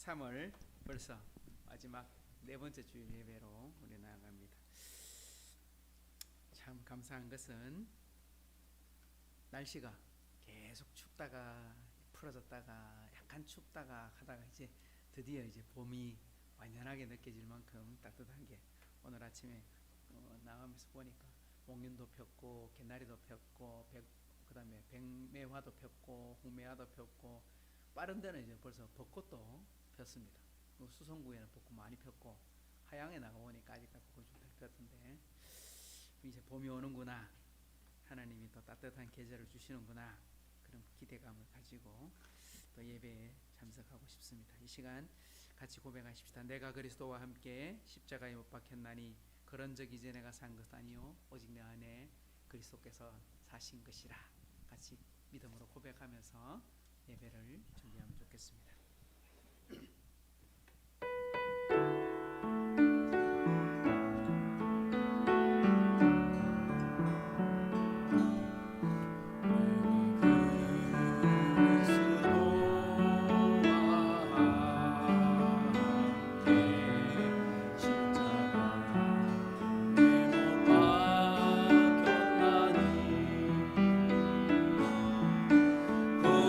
3월 벌써 마지막 네 번째 주일 예배로 우리 나아갑니다. 참 감사한 것은 날씨가 계속 춥다가 풀어졌다가 약간 춥다가 하다가 이제 드디어 이제 봄이 완연하게 느껴질 만큼 따뜻한 게 오늘 아침에 나가면서 보니까 목련도 폈고 개나리도 폈고 그다음에 백매화도 폈고 홍매화도 폈고 빠른 데는 이제 벌써 벚꽃도 폈습니다. 수성구에는 벚꽃 많이 폈고 하양에 나가보니까 아직까지 벚꽃 좀 폈던데 이제 봄이 오는구나, 하나님이 또 따뜻한 계절을 주시는구나, 그런 기대감을 가지고 또 예배에 참석하고 싶습니다. 이 시간 같이 고백하십시다. 내가 그리스도와 함께 십자가에 못 박혔나니 그런 적 이제 내가 산 것 아니요 오직 내 안에 그리스도께서 사신 것이라. 같이 믿음으로 고백하면서 예배를 준비하면 좋겠습니다.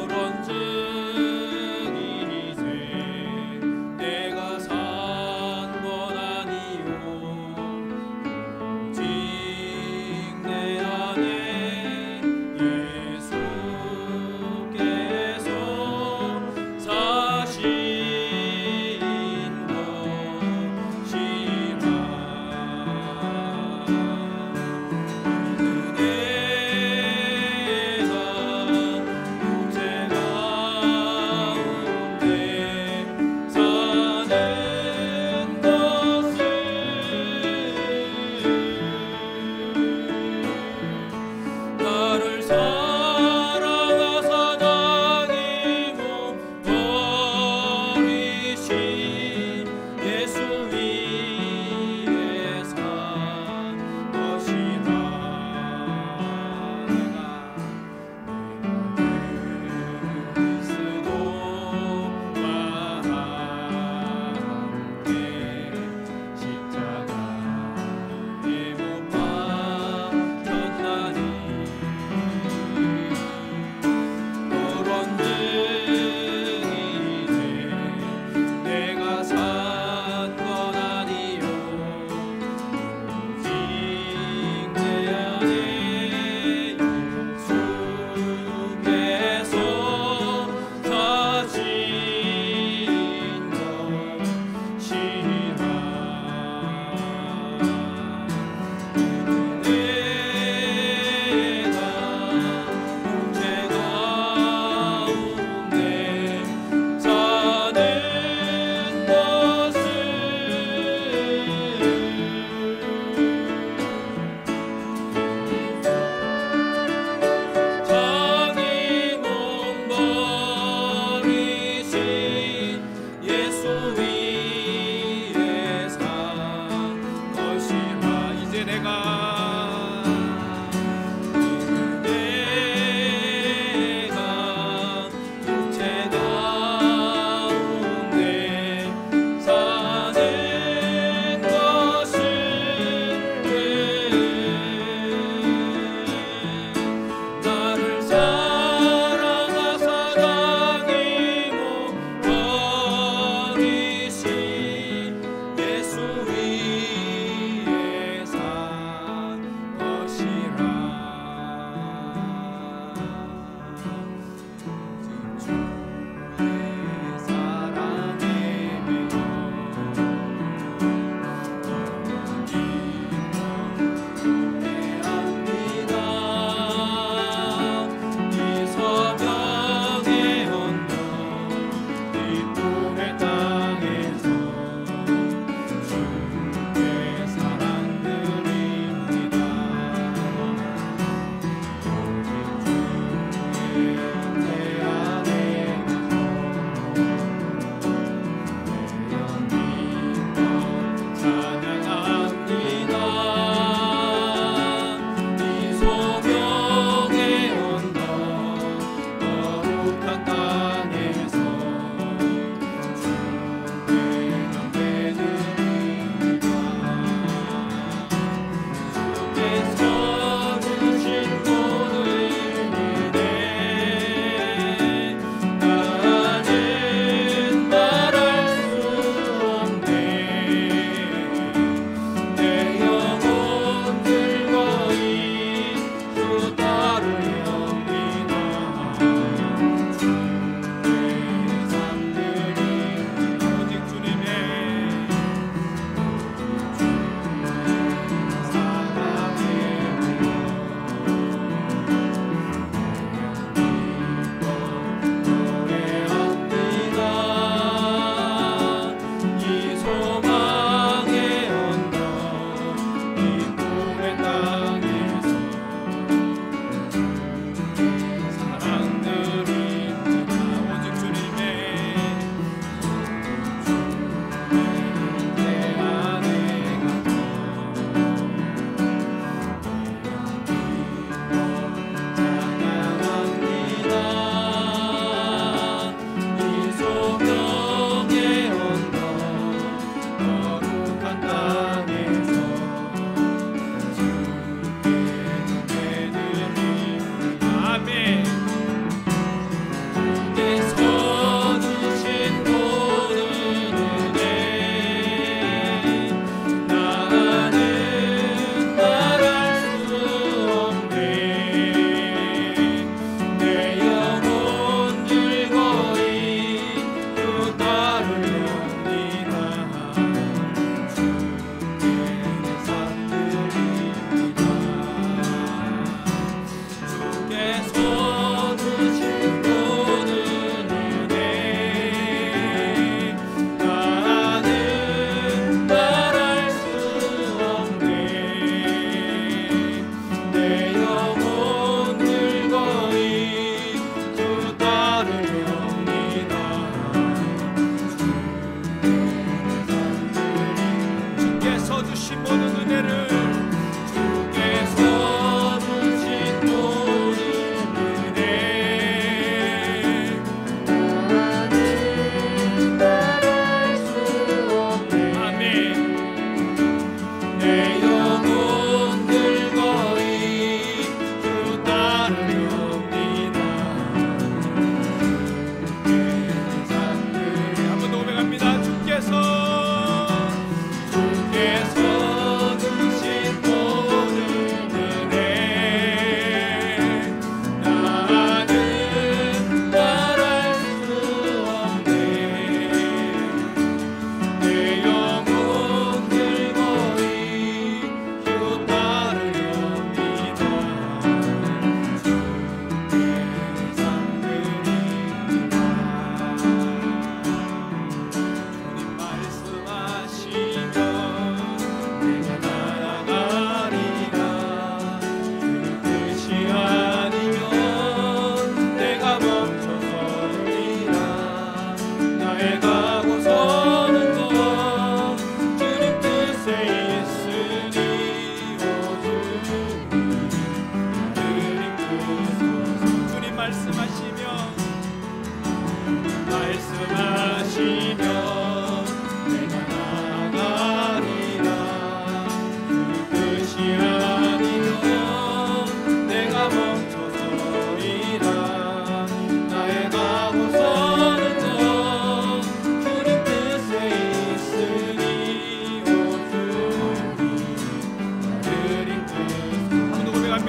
그런즉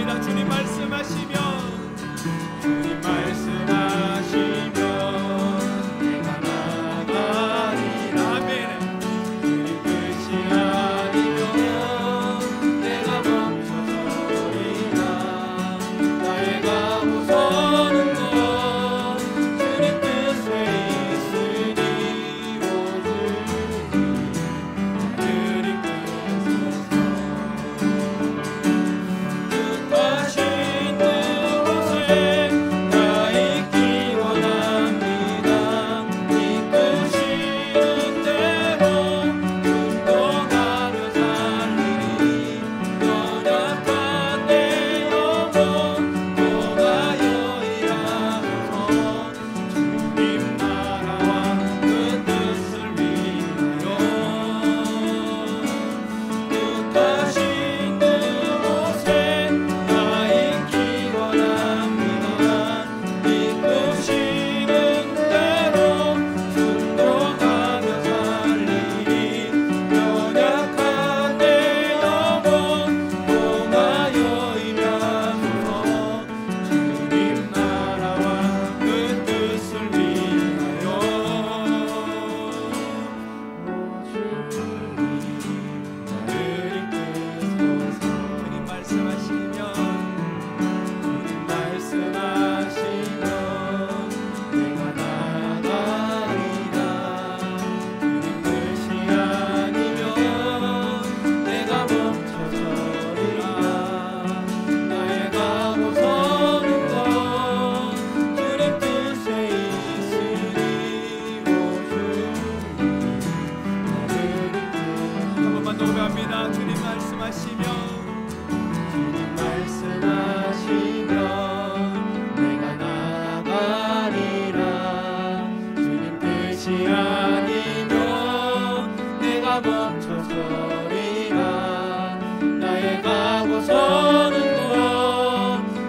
기도합니다. 주님 말씀하시면 내가 나가리라. 아멘. 주님 뜻이 아니면 내가 멈춰서리라. 나의 가고 서는 것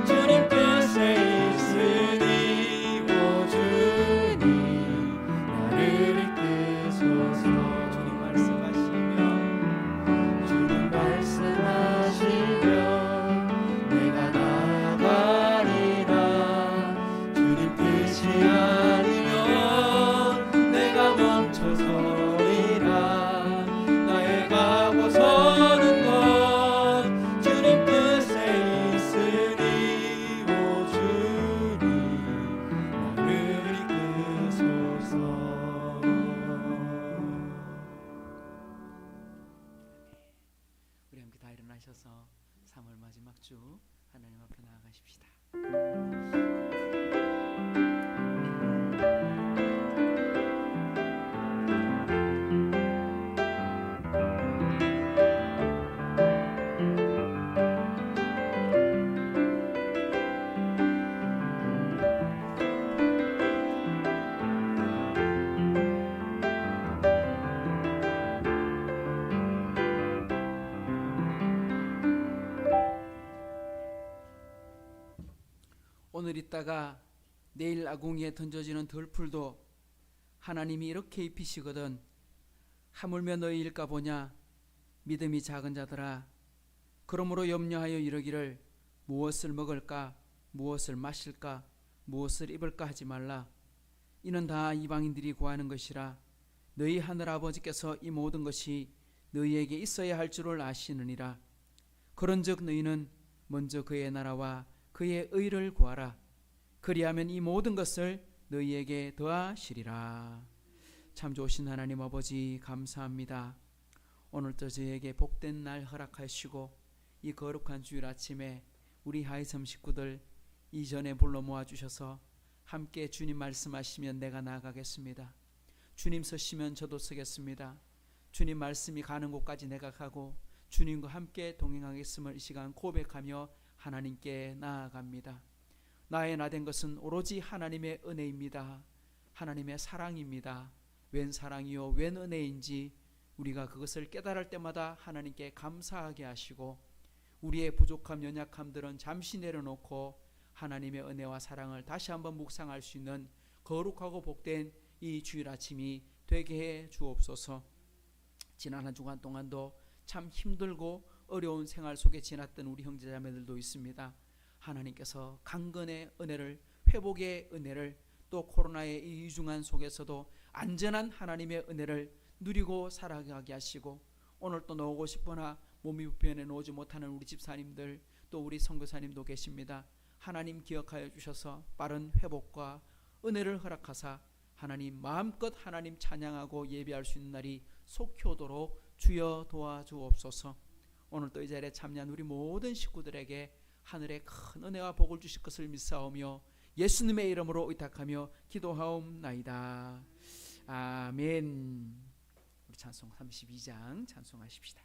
주님 뜻에 있으니 오직 하나님 앞에 나아가십시다. 오늘 있다가 내일 아궁이에 던져지는 덜풀도 하나님이 이렇게 입히시거든. 하물며 너희일까 보냐. 믿음이 작은 자들아, 그러므로 염려하여 이르기를 무엇을 먹을까, 무엇을 마실까, 무엇을 입을까 하지 말라. 이는 다 이방인들이 구하는 것이라. 너희 하늘 아버지께서 이 모든 것이 너희에게 있어야 할 줄을 아시느니라. 그런즉 너희는 먼저 그의 나라와 그의 의를 구하라. 그리하면 이 모든 것을 너희에게 더하시리라. 참 좋으신 하나님 아버지, 감사합니다. 오늘도 저희에게 복된 날 허락하시고 이 거룩한 주일 아침에 우리 하이섬 식구들 이전에 불러 모아주셔서 함께 주님 말씀하시면 내가 나아가겠습니다. 주님 서시면 저도 서겠습니다. 주님 말씀이 가는 곳까지 내가 가고 주님과 함께 동행하겠음을 이 시간 고백하며 하나님께 나아갑니다. 나의 나 된 것은 오로지 하나님의 은혜입니다. 하나님의 사랑입니다. 웬 사랑이요 웬 은혜인지 우리가 그것을 깨달을 때마다 하나님께 감사하게 하시고 우리의 부족함 연약함들은 잠시 내려놓고 하나님의 은혜와 사랑을 다시 한번 묵상할 수 있는 거룩하고 복된 이 주일 아침이 되게 해 주옵소서. 지난 한 주간 동안도 참 힘들고 어려운 생활 속에 지났던 우리 형제자매들도 있습니다. 하나님께서 강건의 은혜를, 회복의 은혜를, 또 코로나의 이 이중한 속에서도 안전한 하나님의 은혜를 누리고 살아가게 하시고, 오늘 또 나오고 싶으나 몸이 불편해 나오지 못하는 우리 집사님들, 또 우리 선교사님도 계십니다. 하나님 기억하여 주셔서 빠른 회복과 은혜를 허락하사 하나님 마음껏 하나님 찬양하고 예배할 수 있는 날이 속히 오도록 주여 도와주옵소서. 오늘 또 이 자리에 참여한 우리 모든 식구들에게 하늘의 큰 은혜와 복을 주실 것을 믿사오며 예수님의 이름으로 의탁하며 기도하옵나이다. 아멘. 우리 찬송 32장 찬송하십시다.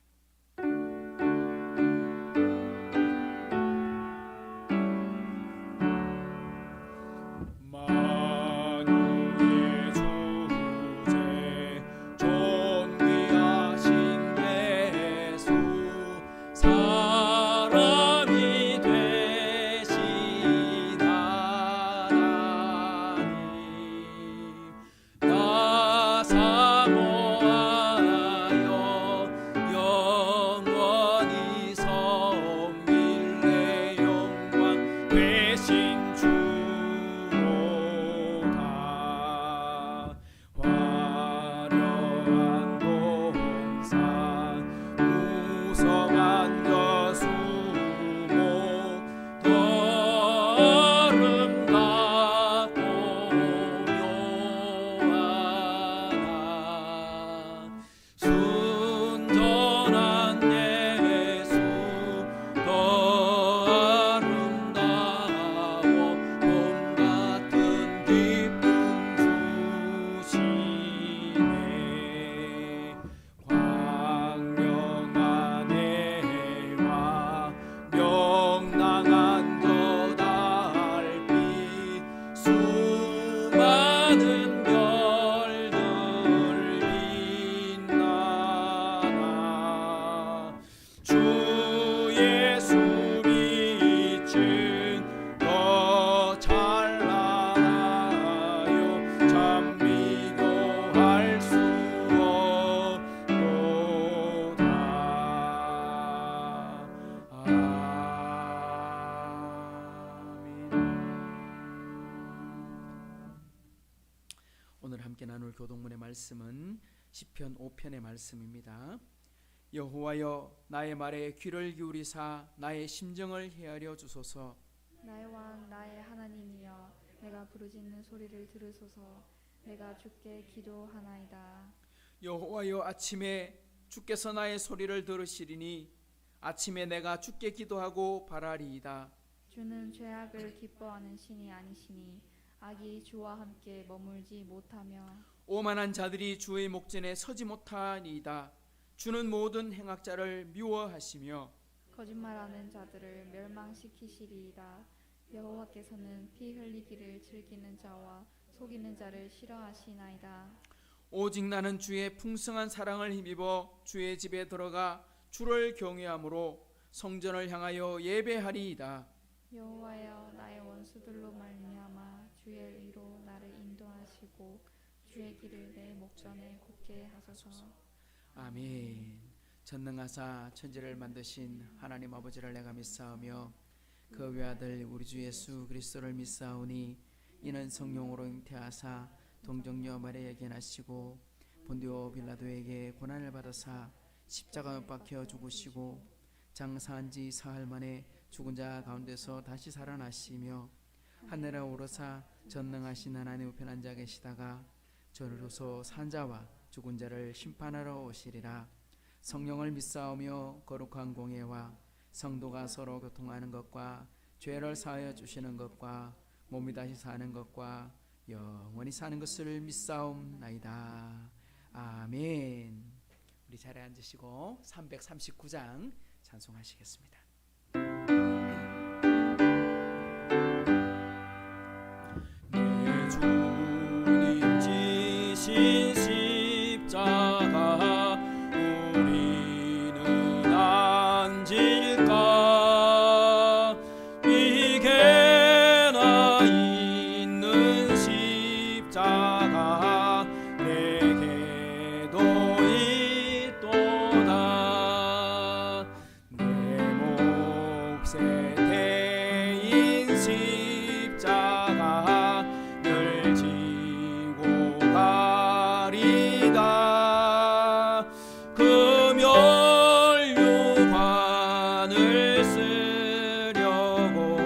오늘 함께 나눌 교동문의 말씀은 시편 5편의 말씀입니다. 여호와여, 나의 말에 귀를 기울이사 나의 심정을 헤아려 주소서. 나의 왕, 나의 하나님이여, 내가 부르짖는 소리를 들으소서. 내가 주께 기도하나이다. 여호와여, 아침에 주께서 나의 소리를 들으시리니 아침에 내가 주께 기도하고 바라리이다. 주는 죄악을 기뻐하는 신이 아니시니 악이 주와 함께 머물지 못하며 오만한 자들이 주의 목전에 서지 못하니이다. 주는 모든 행악자를 미워하시며 거짓말하는 자들을 멸망시키시리이다. 여호와께서는 피 흘리기를 즐기는 자와 속이는 자를 싫어하시나이다. 오직 나는 주의 풍성한 사랑을 힘입어 주의 집에 들어가 주를 경외함으로 성전을 향하여 예배하리이다. 여호와여, 나의 원수들로 말미암아 주의 의로 나를 인도하시고 주의 길을 내 목전에 곱게 하소서. 아멘. 전능하사 천지를 만드신 하나님 아버지를 내가 믿사오며 그 외아들 우리 주 예수 그리스도를 믿사오니 이는 성령으로 잉태하사 동정녀 마리아에게 나시고 본디오 빌라도에게 고난을 받으사 십자가에 못 박혀 죽으시고 장사한 지 사흘 만에 죽은 자 가운데서 다시 살아나시며 하늘에 오르사 전능하신 하나님 우편 앉아 계시다가 저리로서 산 자와 죽은 자를 심판하러 오시리라. 성령을 믿사오며 거룩한 공예와 성도가 서로 교통하는 것과 죄를 사하여 주시는 것과 몸이 다시 사는 것과 영원히 사는 것을 믿사옵나이다. 아멘. 우리 자리에 앉으시고 339장 찬송하시겠습니다. 내 주님 지신 십자가 우리는 앉을까? 이게나 있는 십자가 내게도 있도다. 내 십자가를 지고 가리다. 금연류관을 쓰려고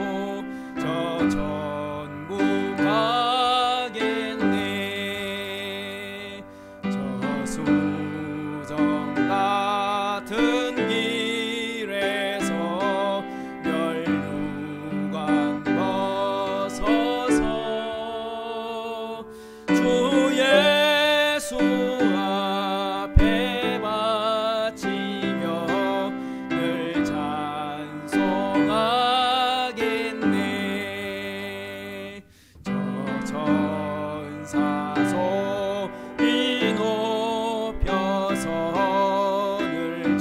저 천국 가겠네. 저수정 같은 길에서 멸류관 벗어서 주 예수 앞에 바치며 늘 찬송하겠네. 저 천사 소리 높여서 늘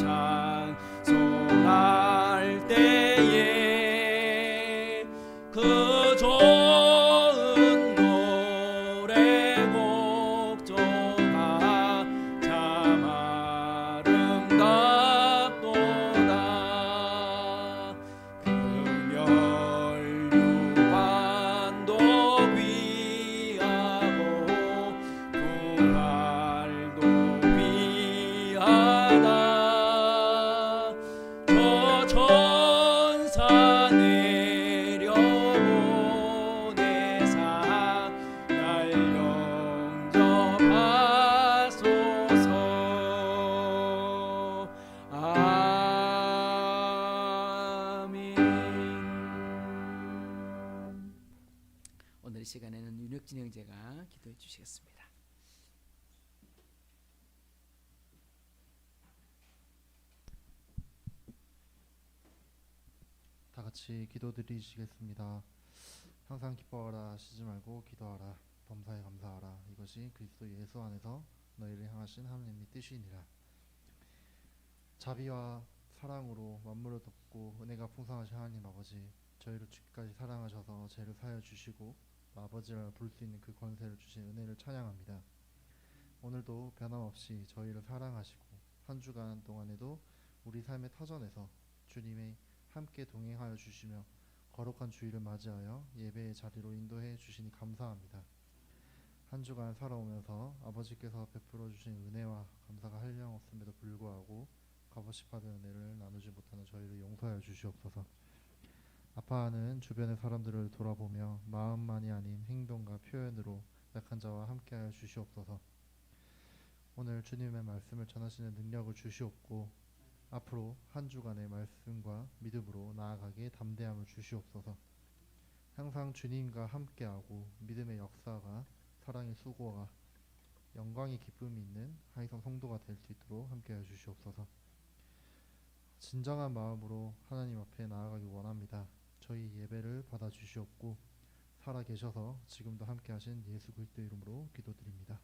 찬송할 때에 그 좋은 노래곡 조가 참 아름답도다. 금연류관도 귀하고 부활도 귀하다. 저 천사 내려보내사 날 영접하소서. 아멘. 오늘 이 시간에는 윤혁진 형제가 기도해 주시겠습니다. 다 같이 기도드리시겠습니다. 항상 기뻐하라 하시지 말고 기도하라. 범사에 감사하라. 이것이 그리스도 예수 안에서 너희를 향하신 하나님의 뜻이니라. 자비와 사랑으로 만물을 덮고 은혜가 풍성하신 하나님 아버지, 저희를 죽기까지 사랑하셔서 죄를 사하여 주시고 아버지라 부를 수 있는 그 권세를 주신 은혜를 찬양합니다. 오늘도 변함없이 저희를 사랑하시고 한 주간 동안에도 우리 삶의 터전에서 주님의 함께 동행하여 주시며 거룩한 주일을 맞이하여 예배의 자리로 인도해 주시니 감사합니다. 한 주간 살아오면서 아버지께서 베풀어 주신 은혜와 감사가 한량없음에도 불구하고 값없이 받은 은혜를 나누지 못하는 저희를 용서하여 주시옵소서. 아파하는 주변의 사람들을 돌아보며 마음만이 아닌 행동과 표현으로 약한 자와 함께하여 주시옵소서. 오늘 주님의 말씀을 전하시는 능력을 주시옵고 앞으로 한 주간의 말씀과 믿음으로 나아가기에 담대함을 주시옵소서. 항상 주님과 함께하고 믿음의 역사가 사랑의 수고가 영광의 기쁨이 있는 하이성 성도가 될 수 있도록 함께하여 주시옵소서. 진정한 마음으로 하나님 앞에 나아가기 원합니다. 저희 예배를 받아 주시옵고 살아 계셔서 지금도 함께하신 예수 그리스도 이름으로 기도드립니다.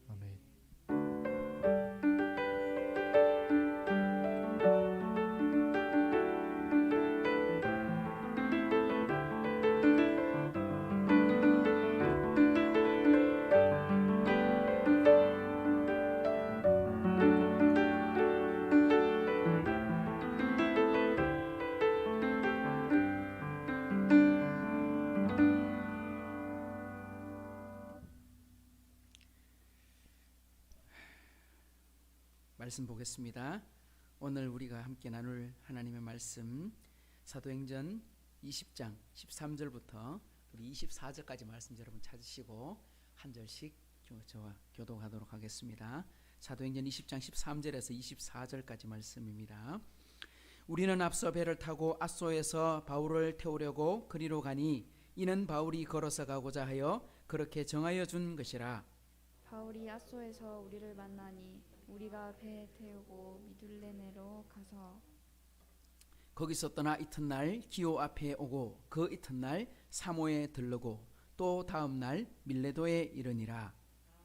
아멘. 말씀 보겠습니다. 오늘 우리가 함께 나눌 하나님의 말씀 사도행전 20장 13절부터 우리 24절까지 말씀 여러분 찾으시고 한 절씩 저와 교독하도록 하겠습니다. 사도행전 20장 13절에서 24절까지 말씀입니다. 우리는 앞서 배를 타고 앗소에서 바울을 태우려고 그리로 가니 이는 바울이 걸어서 가고자 하여 그렇게 정하여 준 것이라. 바울이 앗소에서 우리를 만나니 우리가 배에 태우고 미둘레네로 가서 거기서 떠나 이튿날 기오 앞에 오고 그 이튿날 사모에 들르고 또 다음 날 밀레도에 이르니라.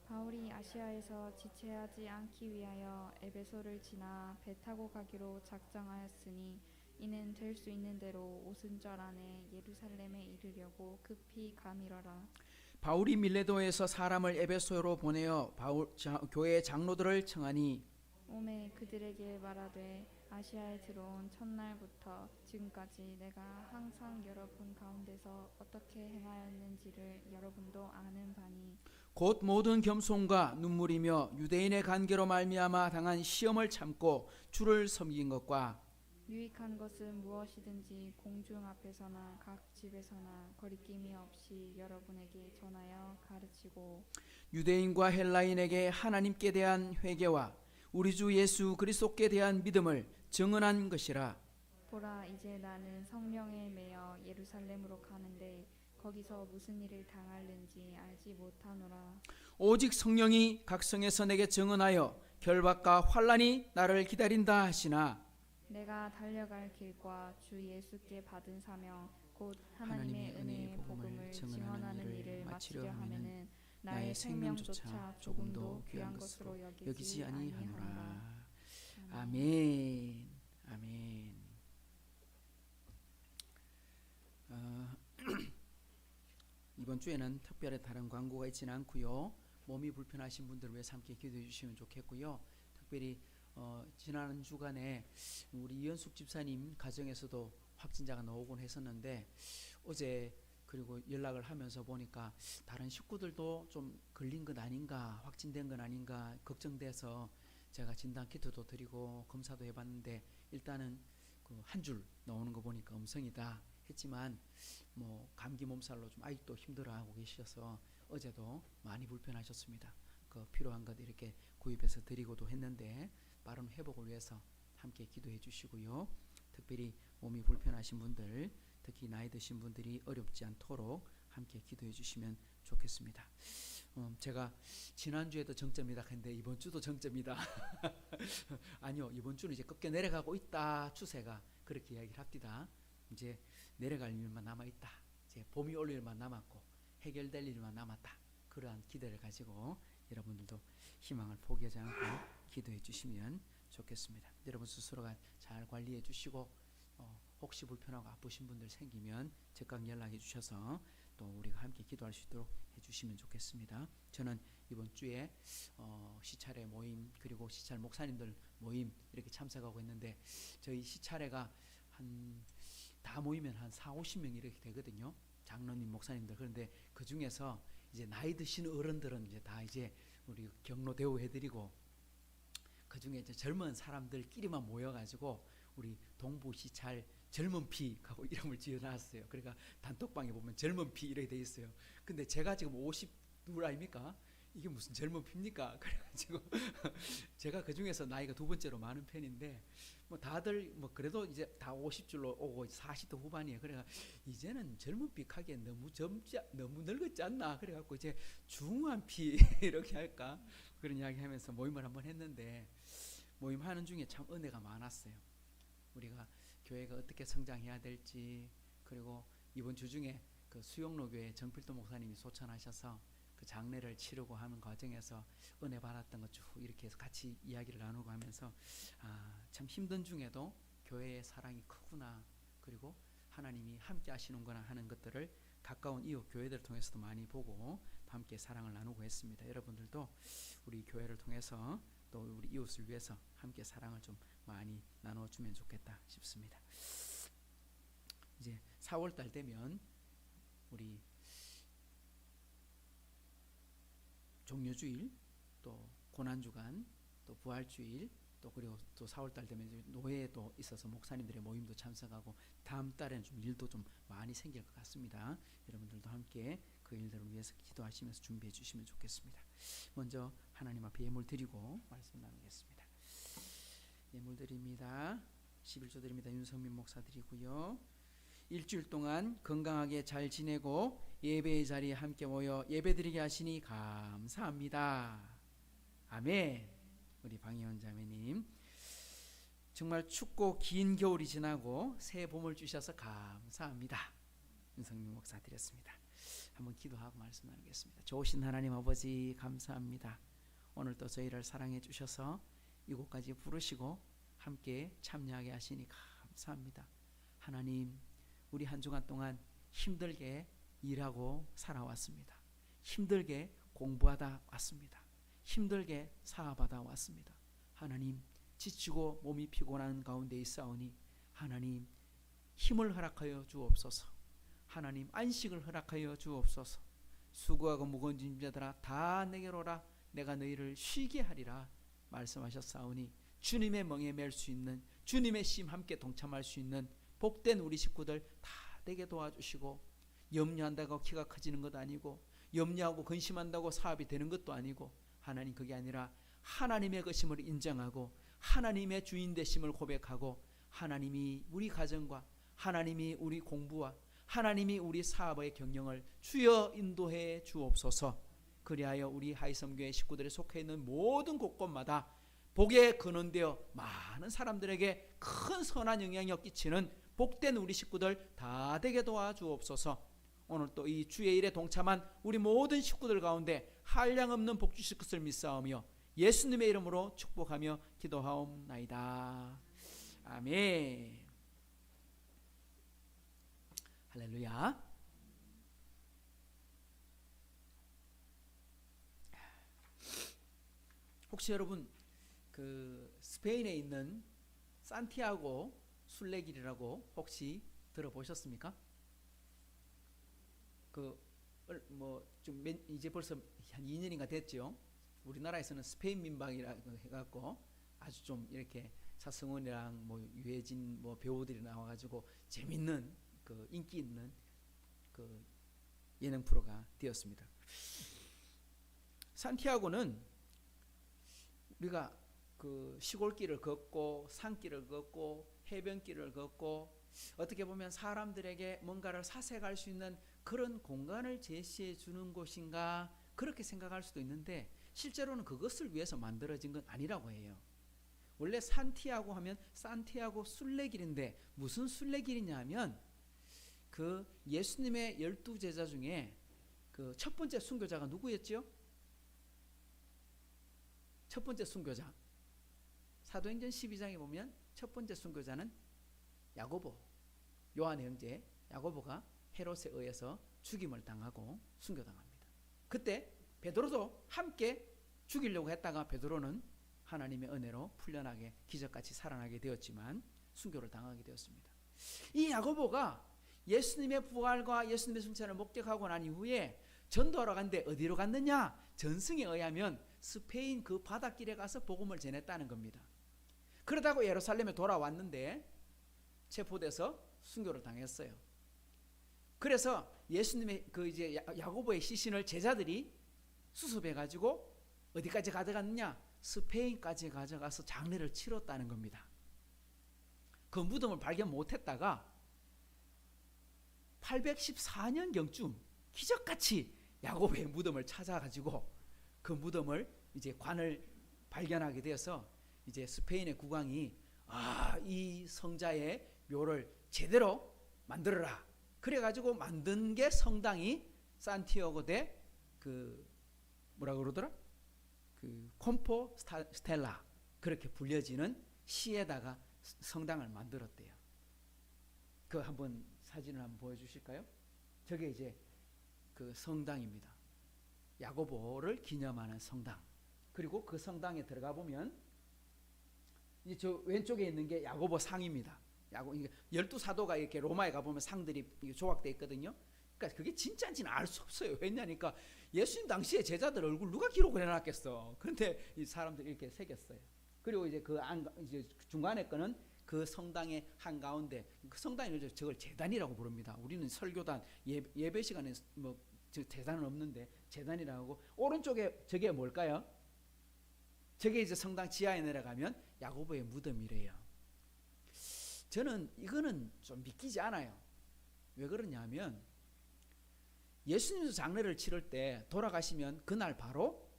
바울이 아시아에서 지체하지 않기 위하여 에베소를 지나 배 타고 가기로 작정하였으니 이는 될 수 있는 대로 오순절 안에 예루살렘에 이르려고 급히 가미러라. 바울이 밀레도에서 사람을 에베소로 보내어 교회 장로들을 청하니 오매 그들에게 말하되 아시아에 들어온 첫날부터 지금까지 내가 항상 여러분 가운데서 어떻게 행하였는지를 여러분도 아는 바니 곧 모든 겸손과 눈물이며 유대인의 간계로 말미암아 당한 시험을 참고 주를 섬긴 것과 유익한 것은 무엇이든지 공중 앞에서나 각 집에서나 거리낌이 없이 여러분에게 전하여 가르치고 유대인과 헬라인에게 하나님께 대한 회개와 우리 주 예수 그리스도께 대한 믿음을 증언한 것이라. 보라 이제 나는 성령에 매여 예루살렘으로 가는데 거기서 무슨 일을 당할는지 알지 못하노라. 오직 성령이 각 성에서 내게 증언하여 결박과 환난이 나를 기다린다 하시나 내가 달려갈 길과 주 예수께 받은 사명 곧 하나님의 은혜의 복음을 증언하는 일을 마치려 하면은 나의 생명조차 조금도 귀한 것으로 여기지 아니하노라. 아멘. 아멘. 이번 주에는 특별히 다른 광고가 있지는 않고요. 몸이 불편하신 분들을 위해서 함께 기도해 주시면 좋겠고요. 특별히 지난 주간에 우리 이현숙 집사님 가정에서도 확진자가 나오곤 했었는데 어제 그리고 연락을 하면서 보니까 다른 식구들도 좀 걸린 건 아닌가 확진된 건 아닌가 걱정돼서 제가 진단 키트도 드리고 검사도 해봤는데 일단은 그 한 줄 나오는 거 보니까 음성이다 했지만 뭐 감기 몸살로 좀 아직도 힘들어하고 계셔서 어제도 많이 불편하셨습니다. 그 필요한 것 이렇게 구입해서 드리고도 했는데 빠른 회복을 위해서 함께 기도해 주시고요. 특별히 몸이 불편하신 분들, 특히 나이 드신 분들이 어렵지 않도록 함께 기도해 주시면 좋겠습니다. 제가 지난주에도 정점이다 했는데 이번 주도 정점이다. 아니요, 이번 주는 이제 꺾여 내려가고 있다. 추세가 그렇게 이야기를 합니다. 이제 내려갈 일만 남아있다. 이제 봄이 올 일만 남았고 해결될 일만 남았다. 그러한 기대를 가지고 여러분들도 희망을 포기하지 않고 기도해 주시면 좋겠습니다. 여러분 스스로가 잘 관리해 주시고 혹시 불편하고 아프신 분들 생기면 즉각 연락해 주셔서 또 우리가 함께 기도할 수 있도록 해주시면 좋겠습니다. 저는 이번 주에 시차례 모임 그리고 시찰 목사님들 모임 이렇게 참석하고 있는데 저희 시차례가 다 모이면 한 40-50명 이렇게 되거든요. 장로님 목사님들. 그런데 그 중에서 이제 나이 드신 어른들은 이제 다 이제 우리 경로 대우 해드리고 그 중에 이제 젊은 사람들끼리만 모여가지고 우리 동부 시찰 젊은 피하고 이름을 지어놨어요. 그러니까 단톡방에 보면 젊은 피 이렇게 돼 있어요. 근데 제가 지금 52 아닙니까? 이게 무슨 젊은 피입니까? 그래가지고 제가 그 중에서 나이가 두 번째로 많은 편인데 뭐 다들 뭐 그래도 이제 다 50줄로 오고 40대 후반이에요. 그래가 이제는 젊은 피 하기엔 너무 늙었지 않나? 그래갖고 이제 중후한 피 이렇게 할까? 그런 이야기하면서 모임을 한번 했는데 모임하는 중에 참 은혜가 많았어요. 우리가 교회가 어떻게 성장해야 될지 그리고 이번 주 중에 그 수영로교회 정필도 목사님이 소천하셔서 그 장례를 치르고 하는 과정에서 은혜 받았던 것 쭉 이렇게 해서 같이 이야기를 나누고 하면서 참 힘든 중에도 교회의 사랑이 크구나 그리고 하나님이 함께 하시는구나 하는 것들을 가까운 이웃 교회들을 통해서도 많이 보고 함께 사랑을 나누고 했습니다. 여러분들도 우리 교회를 통해서 또 우리 이웃을 위해서 함께 사랑을 좀 많이 나눠주면 좋겠다 싶습니다. 이제 4월달 되면 우리 종료주일 또 고난주간 또 부활주일 또 그리고 또 4월달 되면 이제 노예도 있어서 목사님들의 모임도 참석하고 다음 달에는 좀 일도 좀 많이 생길 것 같습니다. 여러분들도 함께 그 일들을 위해서 기도하시면서 준비해 주시면 좋겠습니다. 먼저 하나님 앞에 예물 드리고 말씀 나누겠습니다. 예물 드립니다. 11조 드립니다. 윤성민 목사 드리고요. 일주일 동안 건강하게 잘 지내고 예배의 자리에 함께 모여 예배 드리게 하시니 감사합니다. 아멘. 우리 방혜원 자매님 정말 춥고 긴 겨울이 지나고 새 봄을 주셔서 감사합니다. 윤성민 목사 드렸습니다. 한번 기도하고 말씀 나누겠습니다. 좋으신 하나님 아버지 감사합니다. 오늘 또 저희를 사랑해 주셔서 이곳까지 부르시고 함께 참여하게 하시니 감사합니다. 하나님 우리 한 주간 동안 힘들게 일하고 살아왔습니다. 힘들게 공부하다 왔습니다. 힘들게 사업하다 왔습니다. 하나님 지치고 몸이 피곤한 가운데 있사오니 하나님 힘을 허락하여 주옵소서. 하나님 안식을 허락하여 주옵소서. 수고하고 무거운 짐 자들아 다 내게로 오라. 내가 너희를 쉬게 하리라 말씀하셨사오니 주님의 멍에 맬 수 있는, 주님의 심 함께 동참할 수 있는 복된 우리 식구들 다 되게 도와주시고, 염려한다고 키가 커지는 것도 아니고 염려하고 근심한다고 사업이 되는 것도 아니고, 하나님 그게 아니라 하나님의 것임을 인정하고 하나님의 주인 되심을 고백하고, 하나님이 우리 가정과 하나님이 우리 공부와 하나님이 우리 사업의 경영을 주여 인도해 주옵소서. 그리하여 우리 하이섬교회 식구들이 속해 있는 모든 곳곳마다 복에 근원되어 많은 사람들에게 큰 선한 영향력 끼치는 복된 우리 식구들 다 되게 도와주옵소서. 오늘 또 이 주의 일에 동참한 우리 모든 식구들 가운데 한량없는 복 주실 것을 믿사오며 예수님의 이름으로 축복하며 기도하옵나이다. 아멘. 할렐루야. 혹시 여러분 그 스페인에 있는 산티아고 순례길이라고 혹시 들어보셨습니까? 그 뭐 좀 이제 벌써 한 2년인가 됐죠. 우리나라에서는 스페인 민박이라고 해갖고 아주 좀 이렇게 차승원이랑 뭐 유해진 뭐 배우들이 나와가지고 재밌는 그 인기 있는 그 예능 프로가 되었습니다. 산티아고는 우리가 그 시골길을 걷고 산길을 걷고 해변길을 걷고 어떻게 보면 사람들에게 뭔가를 사색할 수 있는 그런 공간을 제시해 주는 곳인가 그렇게 생각할 수도 있는데, 실제로는 그것을 위해서 만들어진 건 아니라고 해요. 원래 산티아고 하면 산티아고 순례길인데 무슨 순례길이냐 하면 그 예수님의 12제자 중에 그 첫 번째 순교자가 누구였죠? 첫 번째 순교자, 사도행전 12장에 보면 첫 번째 순교자는 야고보, 요한의 형제 야고보가 헤롯에 의해서 죽임을 당하고 순교당합니다. 그때 베드로도 함께 죽이려고 했다가 베드로는 하나님의 은혜로 풀려나게 기적같이 살아나게 되었지만 순교를 당하게 되었습니다. 이 야고보가 예수님의 부활과 예수님의 승천을 목격하고 난 이후에 전도하러 갔는데 어디로 갔느냐? 전승에 의하면 스페인 그 바닷길에 가서 복음을 전했다는 겁니다. 그러다가 예루살렘에 돌아왔는데 체포돼서 순교를 당했어요. 그래서 예수님의 그 이제 야고보의 시신을 제자들이 수습해 가지고 어디까지 가져갔느냐? 스페인까지 가져가서 장례를 치렀다는 겁니다. 그 무덤을 발견 못했다가 814년경쯤 기적같이 야고보의 무덤을 찾아가지고 그 무덤을 이제 관을 발견하게 되어서 이제 스페인의 국왕이 이 성자의 묘를 제대로 만들어라. 그래가지고 만든 게 성당이 산티아고 데 그 뭐라 그러더라? 그 콤포 스텔라 그렇게 불려지는 시에다가 성당을 만들었대요. 그 한번 사진을 한번 보여주실까요? 저게 이제 그 성당입니다. 야고보를 기념하는 성당. 그리고 그 성당에 들어가 보면 이제 저 왼쪽에 있는 게 야고보 상입니다. 12사도가 이렇게 로마에 가보면 상들이 조각되어 있거든요. 그러니까 그게 진짜인지는 알 수 없어요. 왜냐니까 예수님 당시에 제자들 얼굴 누가 기록을 해놨겠어. 그런데 이 사람들이 이렇게 새겼어요. 그리고 이제 이제 중간에 거는 그 성당의 한가운데, 그 성당이 저걸 제단이라고 부릅니다. 우리는 설교단 예배 시간에 뭐 제단은 없는데 제단이라고 하고, 오른쪽에 저게 뭘까요? 저게 이제 성당 지하에 내려가면 야고보의 무덤이래요. 저는 이거는 좀 믿기지 않아요. 왜 그러냐면 예수님도 장례를 치를 때 돌아가시면 그날 바로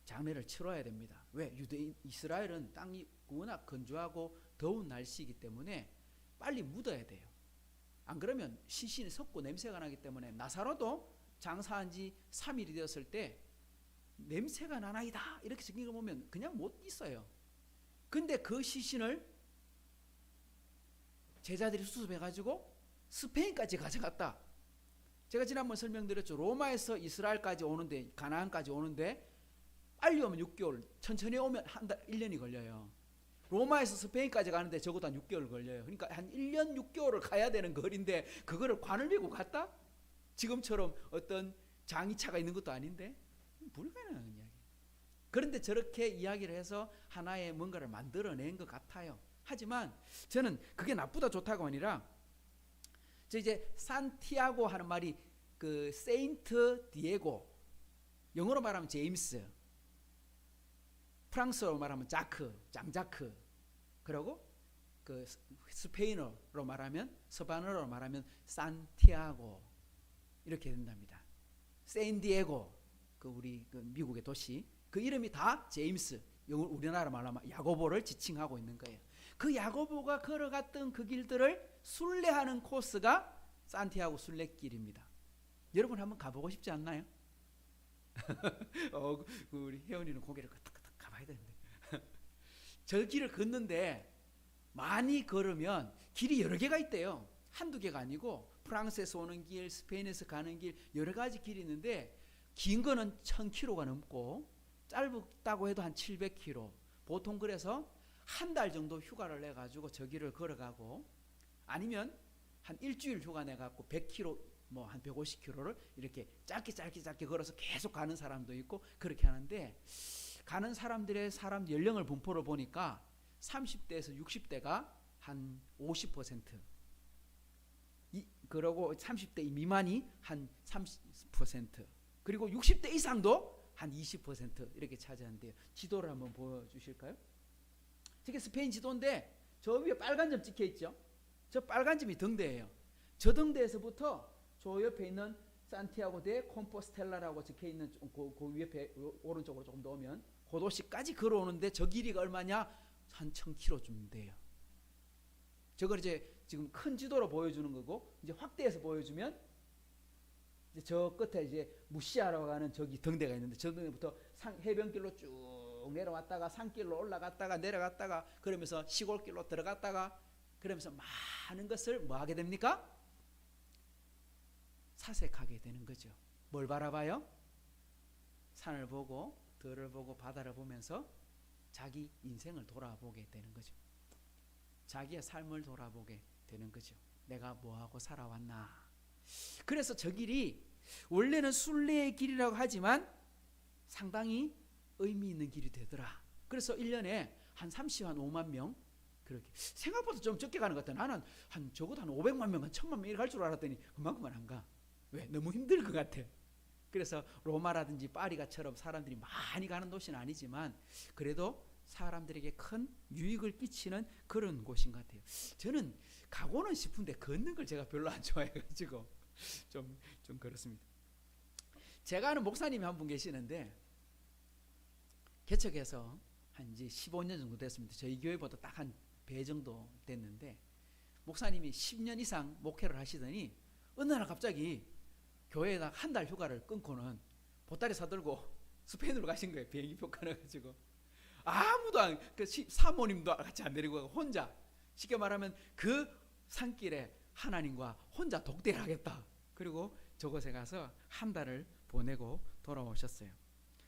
장례를 치러야 됩니다. 왜? 이스라엘은 땅이 워낙 건조하고 더운 날씨이기 때문에 빨리 묻어야 돼요. 안 그러면 시신이 썩고 냄새가 나기 때문에 나사로도 장사한 지 3일이 되었을 때 냄새가 나나이다 이렇게 적힌 거 보면 그냥 못 있어요. 근데 그 시신을 제자들이 수습해가지고 스페인까지 가져갔다. 제가 지난번 설명드렸죠. 로마에서 이스라엘까지 오는데, 가나안까지 오는데 빨리 오면 6개월, 천천히 오면 한 달, 1년이 걸려요. 로마에서 스페인까지 가는데 적어도 한 6개월 걸려요. 그러니까 한 1년 6개월을 가야 되는 거리인데 그거를 관을 메고 갔다? 지금처럼 어떤 장기차가 있는 것도 아닌데 불가능한 이야기. 그런데 저렇게 이야기를 해서 하나의 뭔가를 만들어낸 것 같아요. 하지만 저는 그게 나쁘다 좋다가 아니라 저 이제 산티아고 하는 말이 그 세인트 디에고, 영어로 말하면 제임스, 프랑스어로 말하면 자크, 장자크, 그리고 그 스페인어로 말하면, 스파니어로 말하면 산티아고, 이렇게 된답니다. 샌디에고, 그 우리 그 미국의 도시, 그 이름이 다 제임스, 우리나라 말로 하면 야고보를 지칭하고 있는 거예요. 그 야고보가 걸어갔던 그 길들을 순례하는 코스가 산티아고 순례길입니다. 여러분 한번 가보고 싶지 않나요? 우리 혜원이는 고개를 끄덕끄덕 가봐야 되는데 저 길을 걷는데 많이 걸으면 길이 여러 개가 있대요. 한두 개가 아니고 프랑스에서 오는 길, 스페인에서 가는 길, 여러 가지 길이 있는데 긴 거는 1000km가 넘고 짧다고 해도 한 700km. 보통 그래서 한 달 정도 휴가를 내가지고 저 길을 걸어가고, 아니면 한 일주일 휴가 내갖고 100km, 뭐 한 150km를 이렇게 짧게 걸어서 계속 가는 사람도 있고 그렇게 하는데, 가는 사람들의 사람 연령을 분포를 보니까 30대에서 60대가 한 50%, 그리고 30대 미만이 한 30%, 그리고 60대 이상도 한 20% 이렇게 차지한대요. 지도를 한번 보여주실까요? 저게 스페인 지도인데 저 위에 빨간 점 찍혀 있죠. 저 빨간 점이 등대예요. 저 등대에서부터 저 옆에 있는 산티아고 데 콤포스텔라라고 적혀 있는 그 위에 오른쪽으로 조금 더 오면 그 도시까지 걸어오는데 저 길이가 얼마냐? 한 1000km 돼요. 저걸 이제 지금 큰 지도로 보여주는 거고, 이제 확대해서 보여주면 이제 저 끝에 이제 무시아라고 하는 저기 등대가 있는데, 저 등대부터 해변길로 쭉 내려왔다가 산길로 올라갔다가 내려갔다가 그러면서 시골길로 들어갔다가 그러면서 많은 것을 뭐 하게 됩니까? 사색하게 되는 거죠. 뭘 바라봐요? 산을 보고 들을 보고 바다를 보면서 자기 인생을 돌아보게 되는 거죠. 자기의 삶을 돌아보게 되는 거죠. 내가 뭐하고 살아왔나. 그래서 저 길이 원래는 순례의 길이라고 하지만 상당히 의미 있는 길이 되더라. 그래서 1년에 한 5만 명, 그렇게 생각보다 좀 적게 가는 것 같아. 나는 한 적어도 한 500만 명, 한 1000만 명 이렇게 갈 줄 알았더니 그만큼은 안 가. 왜? 너무 힘들 것 같아. 그래서 로마라든지 파리가처럼 사람들이 많이 가는 도시는 아니지만 그래도 사람들에게 큰 유익을 끼치는 그런 곳인 것 같아요. 저는 가고는 싶은데 걷는 걸 제가 별로 안 좋아해가지고 좀 그렇습니다. 제가 아는 목사님이 한 분 계시는데 개척해서 한 이제 15년 정도 됐습니다. 저희 교회보다 딱 한 배 정도 됐는데 목사님이 10년 이상 목회를 하시더니 어느 날 갑자기 교회에다 한 달 휴가를 끊고는 보따리 사들고 스페인으로 가신 거예요. 비행기표 끊어가지고 아무도 그 사모님도 같이 안 데리고 가고 혼자, 쉽게 말하면 그 산길에 하나님과 혼자 독대를 하겠다. 그리고 저곳에 가서 한 달을 보내고 돌아오셨어요.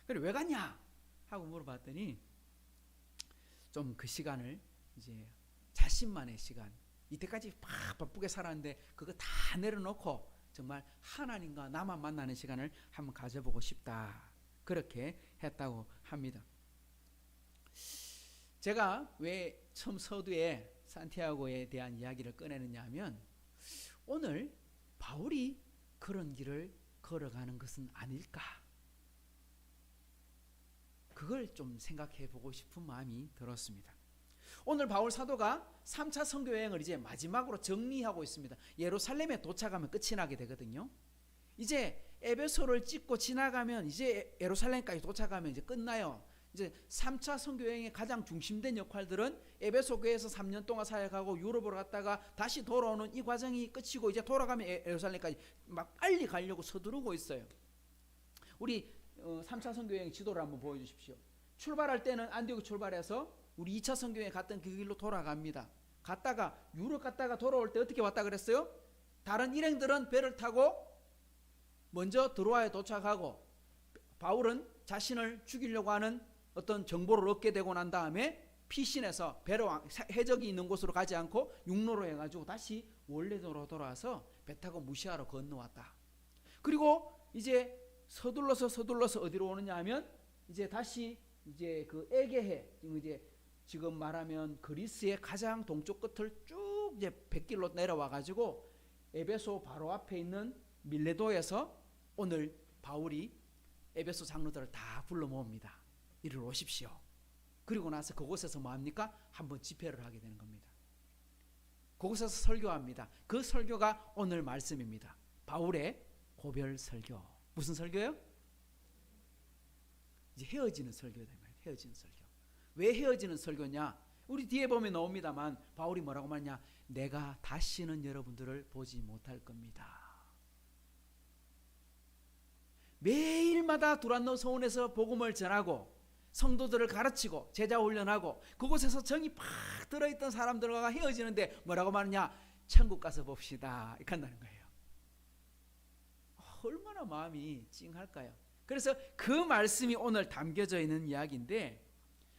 그래 왜 갔냐 하고 물어봤더니 좀 그 시간을 이제 자신만의 시간, 이때까지 바쁘게 살았는데 그거 다 내려놓고 정말 하나님과 나만 만나는 시간을 한번 가져보고 싶다. 그렇게 했다고 합니다. 제가 왜 처음 서두에 산티아고에 대한 이야기를 꺼내느냐 하면 오늘 바울이 그런 길을 걸어가는 것은 아닐까, 그걸 좀 생각해 보고 싶은 마음이 들었습니다. 오늘 바울 사도가 3차 선교 여행을 이제 마지막으로 정리하고 있습니다. 예루살렘에 도착하면 끝이 나게 되거든요. 이제 에베소를 찍고 지나가면 이제 예루살렘까지 도착하면 이제 끝나요. 이제 3차 선교 여행의 가장 중심된 역할들은 에베소 교회에서 3년 동안 사역하고 유럽으로 갔다가 다시 돌아오는 이 과정이 끝이고 이제 돌아가면 예루살렘까지 막 빨리 가려고 서두르고 있어요. 우리 3차 선교 여행 지도를 한번 보여주십시오. 출발할 때는 안디옥 출발해서 우리 2차 선교 여행 갔던 그 길로 돌아갑니다. 갔다가 유럽 갔다가 돌아올 때 어떻게 왔다 그랬어요? 다른 일행들은 배를 타고 먼저 드로아에 도착하고 바울은 자신을 죽이려고 하는 어떤 정보를 얻게 되고 난 다음에 피신해서 배로 해적이 있는 곳으로 가지 않고 육로로 해가지고 다시 원래대로 돌아와서 배 타고 무시하러 건너왔다. 그리고 이제 서둘러서 어디로 오느냐 하면 이제 다시 이제 그 에게해, 이제 지금 말하면 그리스의 가장 동쪽 끝을 쭉 이제 100길로 내려와 가지고 에베소 바로 앞에 있는 밀레도에서 오늘 바울이 에베소 장로들을 다 불러 모읍니다. 이리로 오십시오. 그리고 나서 그곳에서 뭐 합니까? 한번 집회를 하게 되는 겁니다. 그곳에서 설교합니다. 그 설교가 오늘 말씀입니다. 바울의 고별 설교. 무슨 설교예요? 이제 헤어지는 설교다 말이에요. 헤어지는 설교. 왜 헤어지는 설교냐? 우리 뒤에 보면 나옵니다만 바울이 뭐라고 말하냐? 내가 다시는 여러분들을 보지 못할 겁니다. 매일마다 두란노 서원에서 복음을 전하고 성도들을 가르치고 제자 훈련하고 그곳에서 정이 팍 들어있던 사람들과 헤어지는데 뭐라고 말하냐? 천국 가서 봅시다. 이렇게 한다는 거예요. 얼마나 마음이 찡할까요? 그래서 그 말씀이 오늘 담겨져 있는 이야기인데,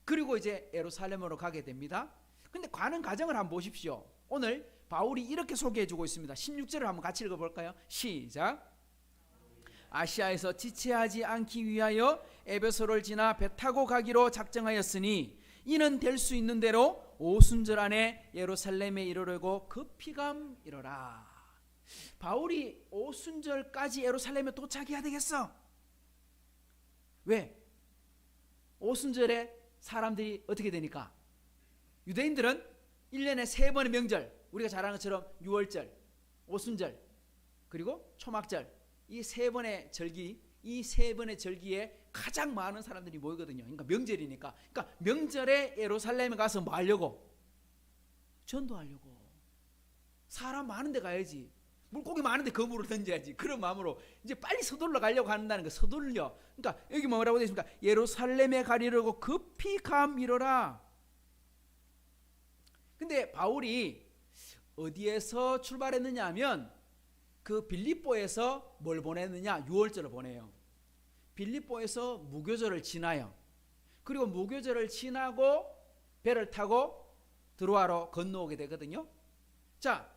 그리고 이제 예루살렘으로 가게 됩니다. 근데 가는 과정을 한번 보십시오. 오늘 바울이 이렇게 소개해주고 있습니다. 16절을 한번 같이 읽어볼까요? 시작. 아시아에서 지체하지 않기 위하여 에베소를 지나 배 타고 가기로 작정하였으니 이는 될 수 있는 대로 오순절 안에 예루살렘에 이르려고 급히 이르라. 바울이 오순절까지 예루살렘에 도착해야 되겠어. 왜? 오순절에 사람들이 어떻게 되니까? 유대인들은 1년에 3번의 명절, 우리가 잘 아는 것처럼 유월절, 오순절, 그리고 초막절, 이 3번의 절기, 이 3번의 절기에 가장 많은 사람들이 모이거든요. 그러니까 명절이니까. 그러니까 명절에 예루살렘에 가서 뭐 하려고? 전도하려고. 사람 많은 데 가야지. 물고기 많은데 거물을 던져야지. 그런 마음으로 이제 빨리 서둘러 가려고 한다는 거. 서둘러. 그러니까 여기 뭐라고 되어 있습니까? 예루살렘에 가리려고 급히 이르라. 근데 바울이 어디에서 출발했느냐 하면 그 빌립보에서 뭘 보냈느냐? 유월절을 보내요. 빌립보에서 무교절을 지나요. 그리고 무교절을 지나고 배를 타고 드로아로 건너오게 되거든요. 자,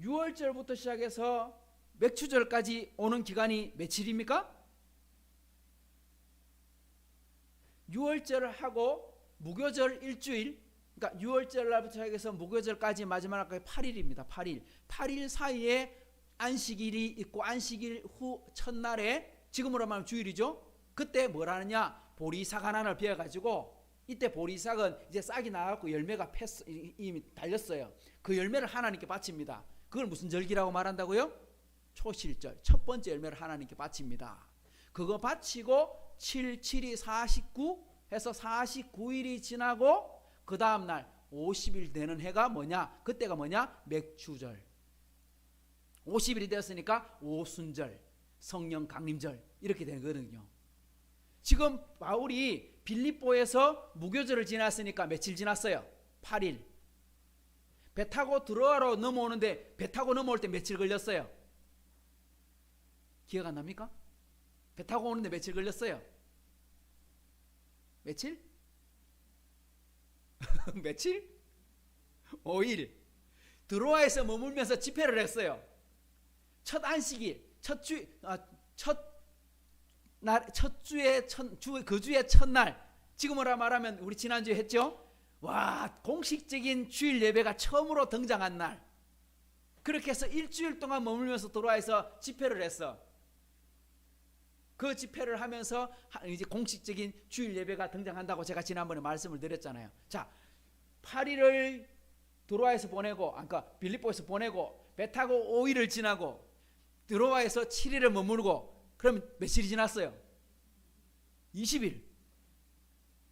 6월절부터 시작해서 맥추절까지 오는 기간이 며칠입니까? 6월절을 하고 무교절 일주일, 그러니까 6월절 날부터 시작해서 무교절까지 마지막 날까지 8일입니다. 8일 사이에 안식일이 있고 안식일 후 첫날에, 지금으로 말하면 주일이죠. 그때 뭘 하느냐? 보리싹 하나를 베어가지고, 이때 보리싹은 이제 싹이 나갖고 열매가 이미 달렸어요. 그 열매를 하나님께 바칩니다. 그걸 무슨 절기라고 말한다고요? 초실절. 첫 번째 열매를 하나님께 바칩니다. 그거 바치고 7, 7이 49 해서 49일이 지나고 그 다음날 50일 되는 해가 뭐냐? 그때가 뭐냐? 맥추절. 50일이 되었으니까 오순절, 성령 강림절 이렇게 되거든요. 지금 바울이 빌립보에서 무교절을 지났으니까 며칠 지났어요? 8일. 배 타고 드로아로 넘어오는데 배 타고 넘어올 때 며칠 걸렸어요? 기억 안 납니까? 배 타고 오는데 며칠 걸렸어요? 며칠? 며칠? 5일. 드로아에서 머물면서 집회를 했어요. 첫 안식일, 첫 주의 그 주의 첫날, 지금으로 말하면 우리 지난주에 했죠. 와, 공식적인 주일 예배가 처음으로 등장한 날. 그렇게 해서 일주일 동안 머물면서 드로아에서 집회를 했어. 그 집회를 하면서 이제 공식적인 주일 예배가 등장한다고 제가 지난번에 말씀을 드렸잖아요. 자, 8일을 드로아에서 보내고, 그러니까 빌립보에서 보내고 배 타고 5일을 지나고 드로아에서 7일을 머무르고, 그럼 며칠이 지났어요? 20일.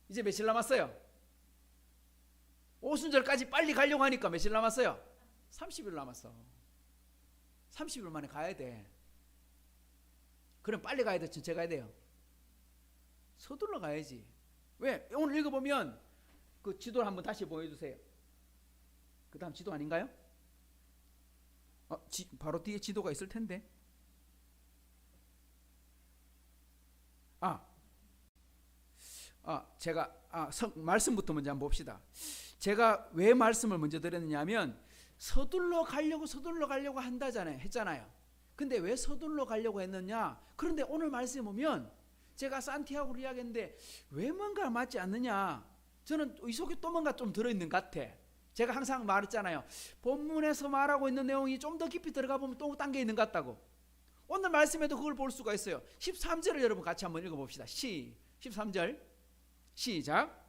이제 며칠 남았어요? 오순절까지 빨리 가려고 하니까 며칠 남았어요? 30일 남았어. 30일 만에 가야 돼. 그럼 빨리 가야 돼? 천천히 가야 돼요? 서둘러 가야지. 왜? 오늘 읽어보면 그 지도를 한번 다시 보여주세요. 그 다음 지도 아닌가요? 바로 뒤에 지도가 있을 텐데. 말씀부터 먼저 한번 봅시다. 제가 왜 말씀을 먼저 드렸느냐면 서둘러 가려고 했잖아요. 근데 왜 서둘러 가려고 했느냐? 그런데 오늘 말씀에 보면 제가 산티아고를 이야기했는데 왜 뭔가 맞지 않느냐? 저는 이 속에 또 뭔가 좀 들어있는 것 같아. 제가 항상 말했잖아요. 본문에서 말하고 있는 내용이 좀 더 깊이 들어가 보면 또 딴 게 있는 것 같다고. 오늘 말씀에도 그걸 볼 수가 있어요. 13절을 여러분 같이 한번 읽어봅시다. 13절 시작.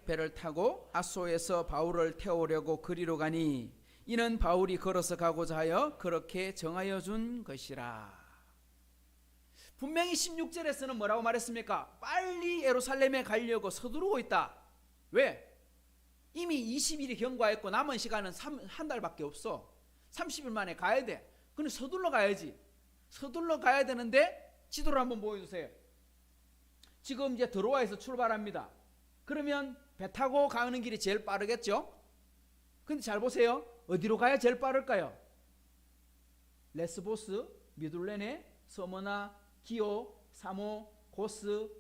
배를 타고 아소에서 바울을 태우려고 그리로 가니 이는 바울이 걸어서 가고자 하여 그렇게 정하여 준 것이라. 분명히 16절에서는 뭐라고 말했습니까? 빨리 예루살렘에 가려고 서두르고 있다. 왜? 이미 20일이 경과했고 남은 시간은 한 달밖에 없어. 30일 만에 가야 돼. 근데 서둘러 가야지. 서둘러 가야 되는데 지도를 한번 보여주세요. 지금 이제 드로아에서 출발합니다. 그러면 배 타고 가는 길이 제일 빠르겠죠? 근데 잘 보세요. 어디로 가야 제일 빠를까요? 레스보스, 미둘레네, 서머나, 기오, 사모, 고스,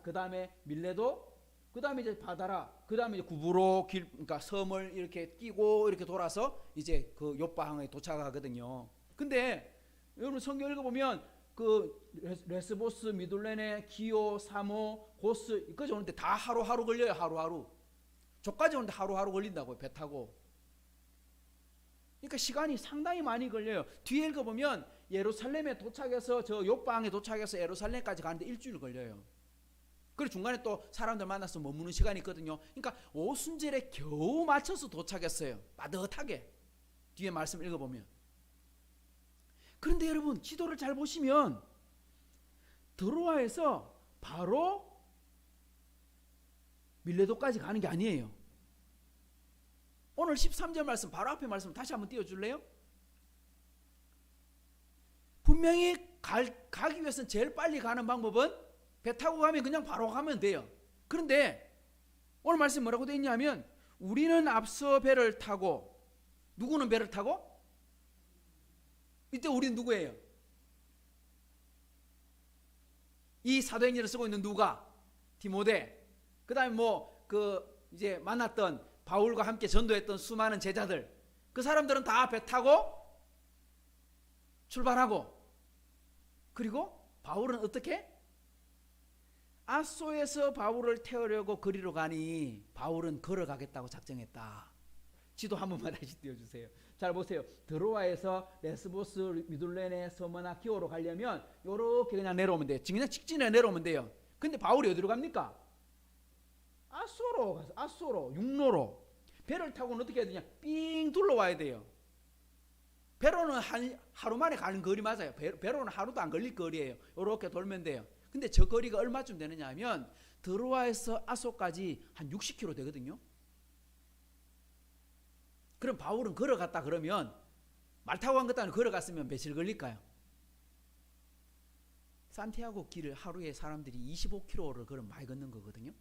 그 다음에 밀레도, 그 다음에 이제 바다라, 그 다음에 이제 구브로 그러니까 섬을 이렇게 끼고 이렇게 돌아서 이제 그 요파항에 도착하거든요. 근데 여러분 성경 읽어보면 그 레스보스, 미둘레네, 기오, 사모, 고스 여기까지 오는데 다 하루하루 걸려요. 하루하루. 저까지 오는데 하루하루 걸린다고요. 배 타고. 그러니까 시간이 상당히 많이 걸려요. 뒤에 읽어보면 예루살렘에 도착해서 저 요파항에 도착해서 예루살렘까지 가는데 일주일 걸려요. 그리고 중간에 또 사람들 만나서 머무는 시간이 있거든요. 그러니까 오순절에 겨우 맞춰서 도착했어요. 빠듯하게. 뒤에 말씀 읽어보면. 그런데 여러분 지도를 잘 보시면 드로아에서 바로 밀레도까지 가는 게 아니에요. 오늘 13절 말씀 바로 앞에 말씀 다시 한번 띄워줄래요? 분명히 가기 위해서는 제일 빨리 가는 방법은 배 타고 가면 그냥 바로 가면 돼요. 그런데 오늘 말씀 뭐라고 되어 있냐면 우리는 앞서 배를 타고 누구는 배를 타고? 이때 우리는 누구예요? 이 사도행전을 쓰고 있는 누가? 디모데. 그 다음에 이제 만났던 바울과 함께 전도했던 수많은 제자들. 그 사람들은 다 배 타고 출발하고 그리고 바울은 어떻게? 아소에서 바울을 태우려고 그리로 가니 바울은 걸어가겠다고 작정했다. 지도 한 번만 다시 띄워주세요. 잘 보세요. 드로아에서 레스보스, 미둘레네, 서머나, 기오로 가려면 요렇게 그냥 내려오면 돼요. 그냥 직진에 내려오면 돼요. 근데 바울이 어디로 갑니까? 아소로 가서 아소로 육로로 배를 타고는 어떻게 해야 되냐? 삥 둘러와야 돼요. 배로는 하루 만에 가는 거리 맞아요. 배로는 하루도 안 걸릴 거리예요. 요렇게 돌면 돼요. 근데 저 거리가 얼마쯤 되느냐 하면 드로아에서 아소까지 한 60km 되거든요. 그럼 바울은 걸어갔다 그러면 말 타고 간 것도 아니고 걸어갔으면 며칠 걸릴까요? 산티아고 길을 하루에 사람들이 25km를 걸으면 많이 걷는 거거든요.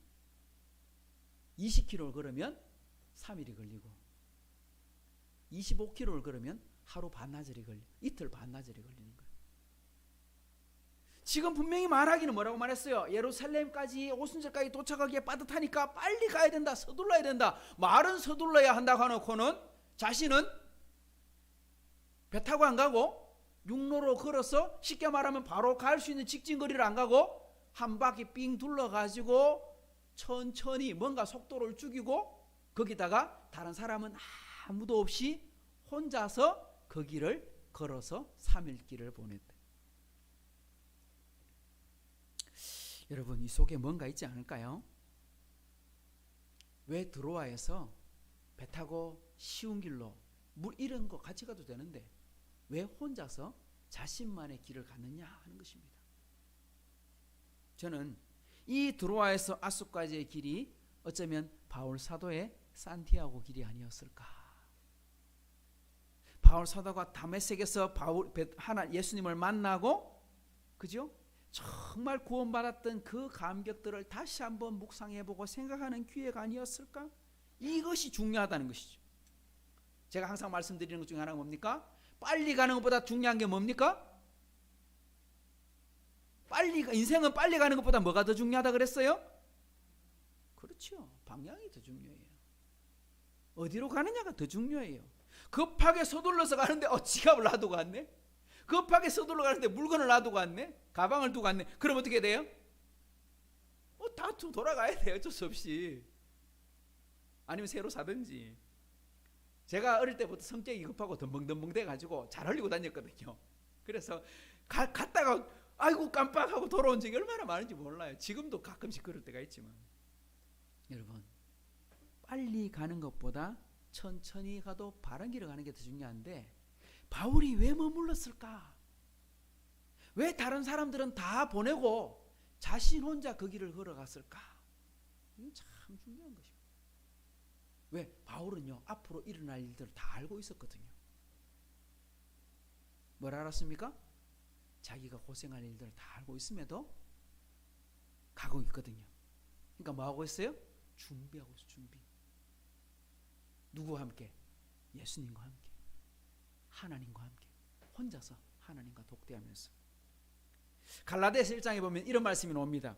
20km를 걸으면 3일이 걸리고 25km를 걸으면 하루 반나절이 걸려 이틀 반나절이 걸리는 거예요. 지금 분명히 말하기는 뭐라고 말했어요? 예루살렘까지 오순절까지 도착하기에 빠듯하니까 빨리 가야 된다. 서둘러야 된다. 말은 서둘러야 한다고 해놓고는 자신은 배 타고 안 가고 육로로 걸어서 쉽게 말하면 바로 갈 수 있는 직진거리를 안 가고 한 바퀴 삥 둘러가지고 천천히 뭔가 속도를 죽이고 거기다가 다른 사람은 아무도 없이 혼자서 그 길을 걸어서 3일 길을 보냈다. 여러분 이 속에 뭔가 있지 않을까요? 왜 드로아에서 배 타고 쉬운 길로 물 이런 거 같이 가도 되는데 왜 혼자서 자신만의 길을 갔느냐 하는 것입니다. 저는 이 드로아에서 아소까지의 길이 어쩌면 바울 사도의 산티아고 길이 아니었을까. 바울 사도가 다메섹에서 예수님을 만나고 그죠? 정말 구원받았던 그 감격들을 다시 한번 묵상해보고 생각하는 기회가 아니었을까? 이것이 중요하다는 것이죠. 제가 항상 말씀드리는 것 중에 하나가 뭡니까? 빨리 가는 것보다 중요한 게 뭡니까? 인생은 빨리 가는 것보다 뭐가 더 중요하다 그랬어요? 그렇죠. 방향이 더 중요해요. 어디로 가느냐가 더 중요해요. 급하게 서둘러서 가는데 지갑을 놔두고 갔네. 급하게 서둘러 가는데 물건을 놔두고 갔네. 가방을 두고 갔네. 그럼 어떻게 돼요? 다 돌아가야 돼요. 어쩔 수 없이. 아니면 새로 사든지. 제가 어릴 때부터 성격이 급하고 덤벙덤벙 돼가지고 잘 흘리고 다녔거든요. 그래서 갔다가 아이고 깜빡하고 돌아온 적이 얼마나 많은지 몰라요. 지금도 가끔씩 그럴 때가 있지만, 여러분, 빨리 가는 것보다 천천히 가도 바른 길을 가는 게 더 중요한데, 바울이 왜 머물렀을까? 왜 다른 사람들은 다 보내고 자신 혼자 그 길을 걸어갔을까? 이건 참 중요한 것입니다. 왜? 바울은요, 앞으로 일어날 일들을 다 알고 있었거든요. 뭘 알았습니까? 자기가 고생할 일들을 다 알고 있음에도 가고 있거든요. 그러니까 뭐 하고 있어요? 준비하고 있어요. 준비. 누구와 함께? 예수님과 함께, 하나님과 함께, 혼자서 하나님과 독대하면서. 갈라디아서 1장에 보면 이런 말씀이 나옵니다.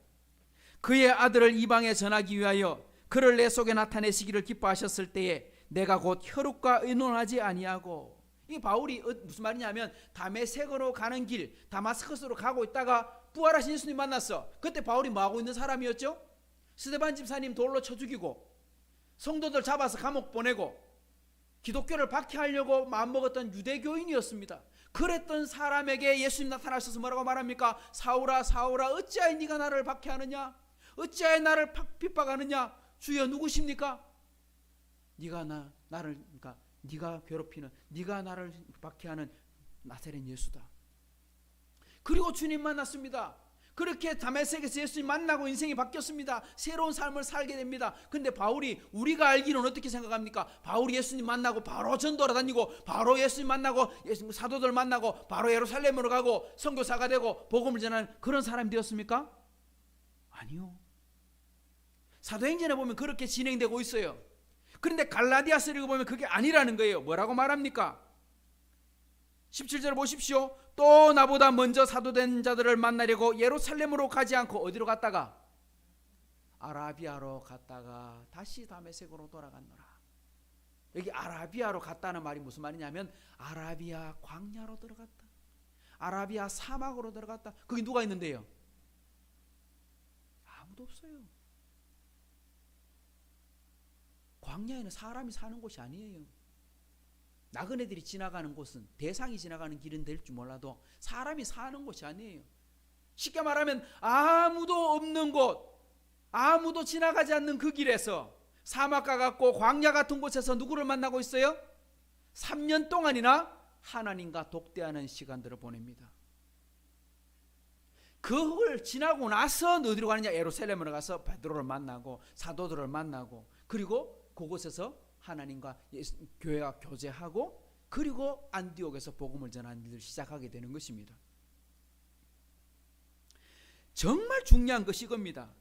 그의 아들을 이방에 전하기 위하여 그를 내 속에 나타내시기를 기뻐하셨을 때에 내가 곧 혈육과 의논하지 아니하고. 이 바울이 무슨 말이냐면, 다메섹으로 가는 길, 다마스커스로 가고 있다가 부활하신 예수님 만났어. 그때 바울이 뭐하고 있는 사람이었죠? 스데반 집사님 돌로 쳐 죽이고 성도들 잡아서 감옥 보내고 기독교를 박해하려고 마음먹었던 유대교인이었습니다. 그랬던 사람에게 예수님 나타나셔서 뭐라고 말합니까? 사울아 사울아 어찌하여 네가 나를 박해하느냐? 어찌하여 나를 핍박하느냐? 주여 누구십니까? 네가 괴롭히는, 네가 나를 박해하는 나사렛 예수다. 그리고 주님 만났습니다. 그렇게 다메섹에서 예수님 만나고 인생이 바뀌었습니다. 새로운 삶을 살게 됩니다. 근데 바울이, 우리가 알기로는 어떻게 생각합니까? 바울이 예수님 만나고 바로 전도하러 다니고, 바로 예수님 만나고 사도들 만나고 바로 예루살렘으로 가고 선교사가 되고 복음을 전하는 그런 사람이 되었습니까? 아니요. 사도행전에 보면 그렇게 진행되고 있어요. 그런데 갈라디아서를 읽어보면 그게 아니라는 거예요. 뭐라고 말합니까? 17절 보십시오. 또 나보다 먼저 사도된 자들을 만나려고 예루살렘으로 가지 않고 어디로 갔다가? 아라비아로 갔다가 다시 다메섹으로 돌아갔노라. 여기 아라비아로 갔다는 말이 무슨 말이냐면, 아라비아 광야로 들어갔다, 아라비아 사막으로 들어갔다. 거기 누가 있는데요? 아무도 없어요. 광야에는 사람이 사는 곳이 아니에요. 나그네들이 지나가는 곳은, 대상이 지나가는 길은 될 줄 몰라도 사람이 사는 곳이 아니에요. 쉽게 말하면 아무도 없는 곳, 아무도 지나가지 않는 그 길에서, 사막과 같고 광야 같은 곳에서 누구를 만나고 있어요? 3년 동안이나 하나님과 독대하는 시간들을 보냅니다. 그걸 지나고 나서 어디로 가느냐? 예루살렘으로 가서 베드로를 만나고 사도들을 만나고, 그리고 그곳에서 하나님과 교회와 교제하고, 그리고 안디옥에서 복음을 전하는 일을 시작하게 되는 것입니다. 정말 중요한 것이 이겁니다.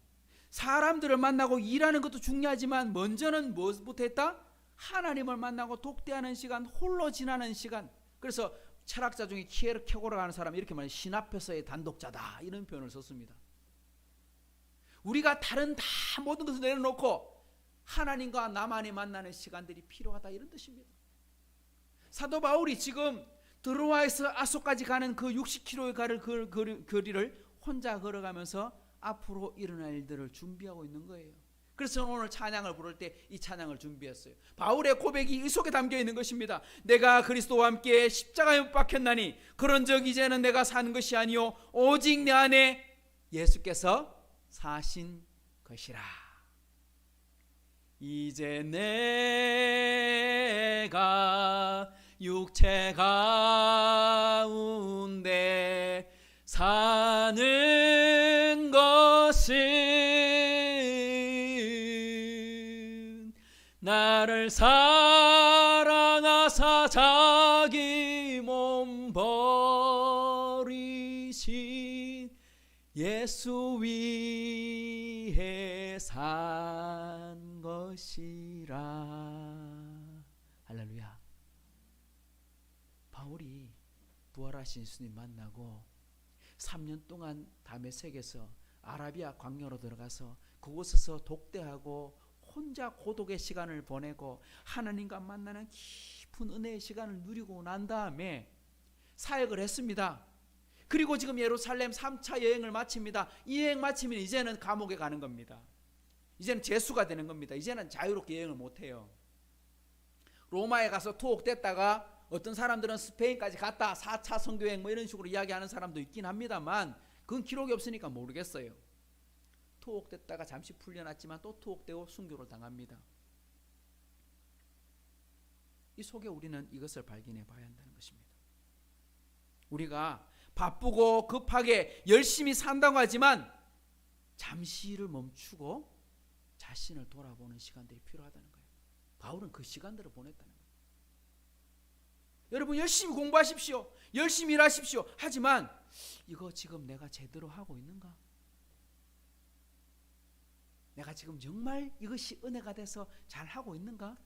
사람들을 만나고 일하는 것도 중요하지만 먼저는 무엇부터 했다? 하나님을 만나고 독대하는 시간, 홀로 지나는 시간. 그래서 철학자 중에 키에르케고르라는 사람이 이렇게 말해요. 신 앞에서의 단독자다, 이런 표현을 썼습니다. 우리가 다른 다 모든 것을 내려놓고 하나님과 나만이 만나는 시간들이 필요하다, 이런 뜻입니다. 사도 바울이 지금 드로아에서 아소까지 가는 그 60km의 거리를 혼자 걸어가면서 앞으로 일어날 일들을 준비하고 있는 거예요. 그래서 오늘 찬양을 부를 때 이 찬양을 준비했어요. 바울의 고백이 이 속에 담겨 있는 것입니다. 내가 그리스도와 함께 십자가에 못 박혔나니 그런즉 이제는 내가 사는 것이 아니요 오직 내 안에 예수께서 사신 것이라. 이제 내가 육체 가운데 사는 것은 나를 사랑하사 자기 몸 버리신 예수 위에 산 것이라. 할렐루야. 바울이 부활하신 예수님 만나고 3년 동안 다메섹에서 아라비아 광야로 들어가서 그곳에서 독대하고 혼자 고독의 시간을 보내고 하나님과 만나는 깊은 은혜의 시간을 누리고 난 다음에 사역을 했습니다. 그리고 지금 예루살렘 3차 여행을 마칩니다. 이 여행 마치면 이제는 감옥에 가는 겁니다. 이제는 죄수가 되는 겁니다. 이제는 자유롭게 여행을 못해요. 로마에 가서 투옥됐다가 어떤 사람들은 스페인까지 갔다 4차 선교여행 뭐 이런 식으로 이야기하는 사람도 있긴 합니다만 그건 기록이 없으니까 모르겠어요. 투옥됐다가 잠시 풀려났지만 또 투옥되고 순교를 당합니다. 이 속에 우리는 이것을 발견해 봐야 한다는 것입니다. 우리가 바쁘고 급하게 열심히 산다고 하지만 잠시를 멈추고 자신을 돌아보는 시간들이 필요하다는 거예요. 바울은 그 시간들을 보냈다는 거예요. 여러분 열심히 공부하십시오. 열심히 일하십시오. 하지만 이거 지금 내가 제대로 하고 있는가? 내가 지금 정말 이것이 은혜가 돼서 잘 하고 있는가?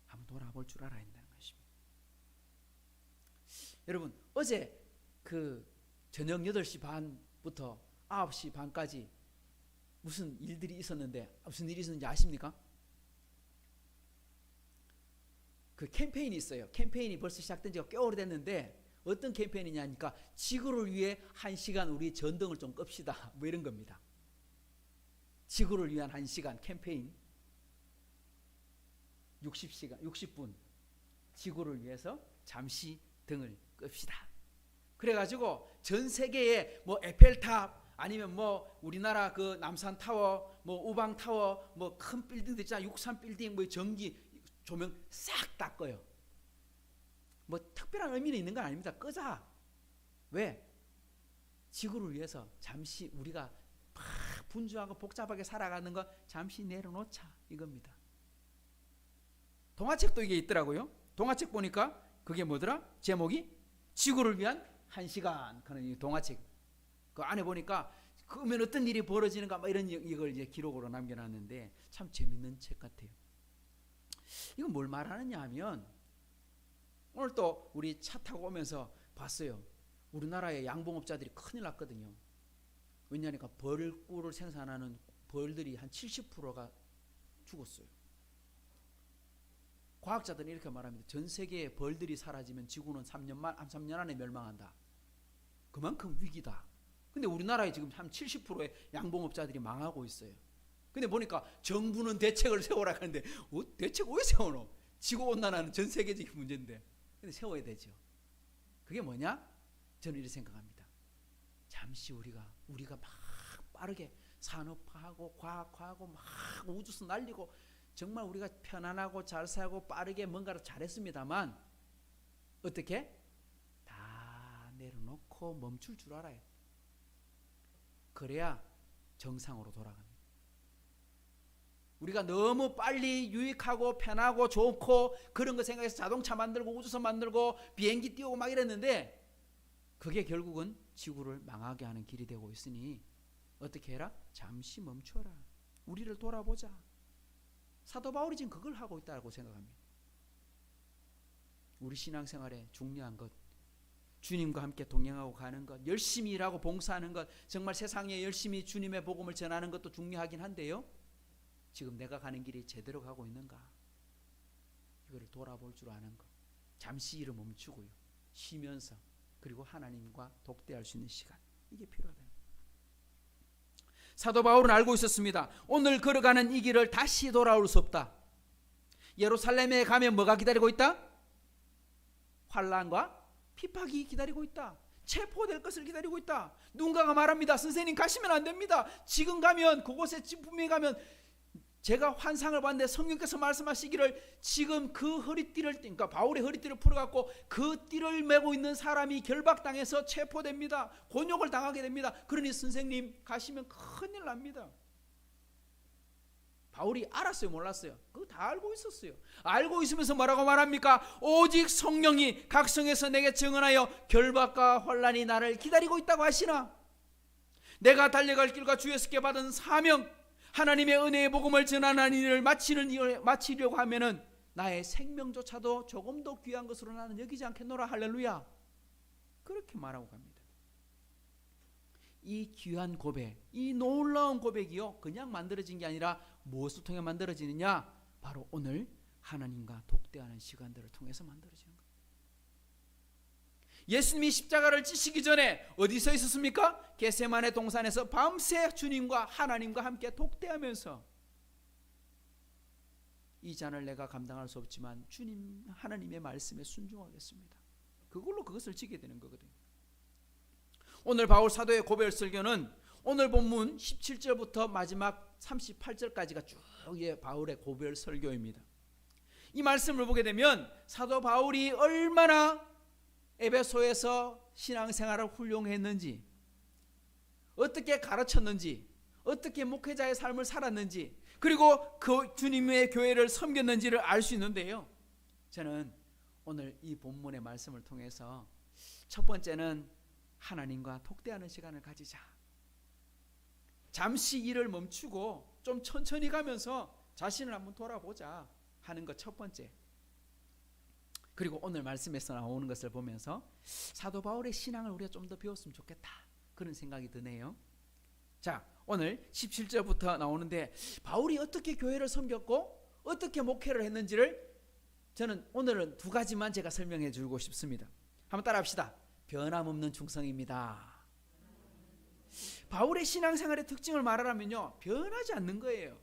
한번 돌아볼 줄 알아야 한다는 것입니다. 여러분 어제 그 저녁 8시 반부터 9시 반까지 무슨 일들이 있었는데 무슨 일이 있었는지 아십니까? 그 캠페인이 있어요. 캠페인이 벌써 시작된 지가 꽤 오래됐는데 어떤 캠페인이냐니까 지구를 위해 1시간 우리 전등을 좀 끕시다 뭐 이런 겁니다. 지구를 위한 1시간 캠페인 60분 지구를 위해서 잠시 등을 끕시다. 그래가지고 전 세계에 뭐 에펠탑 아니면 뭐 우리나라 그 남산타워 뭐 우방타워 뭐 큰 빌딩들 있잖아 63빌딩 뭐 전기 조명 싹 다 꺼요. 뭐 특별한 의미는 있는 건 아닙니다. 끄자. 왜? 지구를 위해서 잠시 우리가 막 분주하고 복잡하게 살아가는 거 잠시 내려놓자 이겁니다. 동화책도 이게 있더라고요. 동화책 보니까 그게 뭐더라? 제목이 지구를 위한 1시간 그런 동화책. 그 안에 보니까 그러면 어떤 일이 벌어지는가 뭐 이런 이걸 이제 기록으로 남겨놨는데 참 재밌는 책 같아요. 이건 뭘 말하느냐 하면 오늘 또 우리 차 타고 오면서 봤어요. 우리나라의 양봉업자들이 큰일 났거든요. 왜냐하니까 벌꿀을 생산하는 벌들이 한 70%가 죽었어요. 과학자들은 이렇게 말합니다. 전 세계의 벌들이 사라지면 지구는 3년 안에 멸망한다. 그만큼 위기다. 근데 우리나라에 지금 한 70%의 양봉업자들이 망하고 있어요. 근데 보니까 정부는 대책을 세우라 하는데 대책 왜 세우노? 지구온난화는 전 세계적인 문제인데. 근데 세워야 되죠. 그게 뭐냐? 저는 이렇게 생각합니다. 잠시 우리가 막 빠르게 산업화하고 과학화하고 막 우주선 날리고 정말 우리가 편안하고 잘 살고 빠르게 뭔가를 잘했습니다만 어떻게? 다 내려놓고 멈출 줄 알아요. 그래야 정상으로 돌아갑니다. 우리가 너무 빨리 유익하고 편하고 좋고 그런 거 생각해서 자동차 만들고 우주선 만들고 비행기 띄우고 막 이랬는데 그게 결국은 지구를 망하게 하는 길이 되고 있으니 어떻게 해라? 잠시 멈춰라. 우리를 돌아보자. 사도 바울이 지금 그걸 하고 있다고 생각합니다. 우리 신앙생활에 중요한 것, 주님과 함께 동행하고 가는 것, 열심히 일하고 봉사하는 것, 정말 세상에 열심히 주님의 복음을 전하는 것도 중요하긴 한데요. 지금 내가 가는 길이 제대로 가고 있는가? 이거를 돌아볼 줄 아는 것. 잠시 일을 멈추고요. 쉬면서 그리고 하나님과 독대할 수 있는 시간. 이게 필요하다. 사도 바울은 알고 있었습니다. 오늘 걸어가는 이 길을 다시 돌아올 수 없다. 예루살렘에 가면 뭐가 기다리고 있다? 환난과 핍박이 기다리고 있다. 체포될 것을 기다리고 있다. 누군가가 말합니다. 선생님 가시면 안 됩니다. 지금 가면 그곳에 분명히 가면 제가 환상을 봤는데 성령께서 말씀하시기를 지금 그 허리띠를 그러니까 바울의 허리띠를 풀어갖고 그 띠를 메고 있는 사람이 결박당해서 체포됩니다. 곤욕을 당하게 됩니다. 그러니 선생님 가시면 큰일 납니다. 바울이 알았어요? 몰랐어요? 그거 다 알고 있었어요. 알고 있으면서 뭐라고 말합니까? 오직 성령이 각성해서 내게 증언하여 결박과 환난이 나를 기다리고 있다고 하시나 내가 달려갈 길과 주에서께 받은 사명 하나님의 은혜의 복음을 전하는 일을 마치려고 하면은 나의 생명조차도 조금 더 귀한 것으로 나는 여기지 않겠노라. 할렐루야. 그렇게 말하고 갑니다. 이 귀한 고백, 이 놀라운 고백이요 그냥 만들어진 게 아니라 무엇을 통해 만들어지느냐? 바로 오늘 하나님과 독대하는 시간들을 통해서 만들어지는 거예요. 예수님이 십자가를 지시기 전에 어디서 있었습니까? 겟세마네 동산에서 밤새 주님과 하나님과 함께 독대하면서 이 잔을 내가 감당할 수 없지만 주님 하나님의 말씀에 순종하겠습니다. 그걸로 그것을 지게 되는 거거든요. 오늘 바울 사도의 고별 설교는 오늘 본문 17절부터 마지막 38절까지가 쭉 바울의 고별 설교입니다. 이 말씀을 보게 되면 사도 바울이 얼마나 에베소에서 신앙생활을 훌륭했는지, 어떻게 가르쳤는지, 어떻게 목회자의 삶을 살았는지, 그리고 그 주님의 교회를 섬겼는지를 알 수 있는데요, 저는 오늘 이 본문의 말씀을 통해서 첫 번째는 하나님과 독대하는 시간을 가지자. 잠시 일을 멈추고 좀 천천히 가면서 자신을 한번 돌아보자 하는 것 첫 번째. 그리고 오늘 말씀에서 나오는 것을 보면서 사도 바울의 신앙을 우리가 좀 더 배웠으면 좋겠다, 그런 생각이 드네요. 자, 오늘 17절부터 나오는데 바울이 어떻게 교회를 섬겼고 어떻게 목회를 했는지를 저는 오늘은 두 가지만 제가 설명해 주고 싶습니다. 한번 따라 합시다. 변함없는 충성입니다. 바울의 신앙생활의 특징을 말하라면요, 변하지 않는 거예요.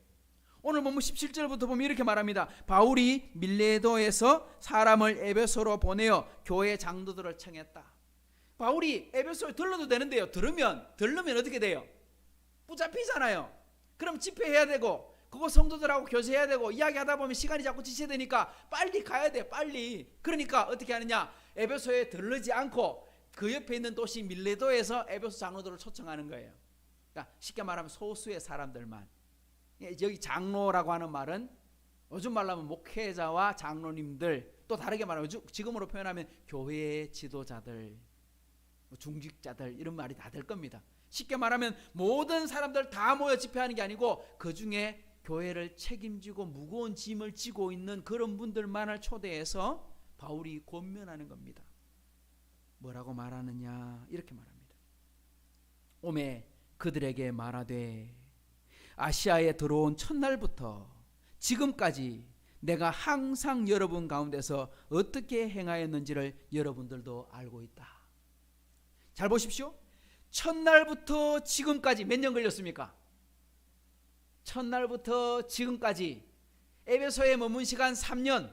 오늘 본문 17절부터 보면 이렇게 말합니다. 바울이 밀레도에서 사람을 에베소로 보내어 교회 장로들을 청했다. 바울이 에베소에 들러도 되는데요, 들으면 어떻게 돼요? 붙잡히잖아요. 그럼 집회해야 되고 그거 성도들하고 교제해야 되고 이야기하다 보면 시간이 자꾸 지체되니까 빨리 가야 돼, 빨리. 그러니까 어떻게 하느냐, 에베소에 들르지 않고 그 옆에 있는 도시 밀레도에서 에베소 장로들을 초청하는 거예요. 그러니까 쉽게 말하면 소수의 사람들만. 여기 장로라고 하는 말은 요즘 말로 하면 목회자와 장로님들, 또 다르게 말하면 지금으로 표현하면 교회의 지도자들, 중직자들, 이런 말이 다 될 겁니다. 쉽게 말하면 모든 사람들 다 모여 집회하는 게 아니고 그 중에 교회를 책임지고 무거운 짐을 지고 있는 그런 분들만을 초대해서 바울이 권면하는 겁니다. 뭐라고 말하느냐, 이렇게 말합니다. 오매 그들에게 말하되 아시아에 들어온 첫날부터 지금까지 내가 항상 여러분 가운데서 어떻게 행하였는지를 여러분들도 알고 있다. 잘 보십시오. 첫날부터 지금까지 몇 년 걸렸습니까? 첫날부터 지금까지 에베소에 머문 시간 3년,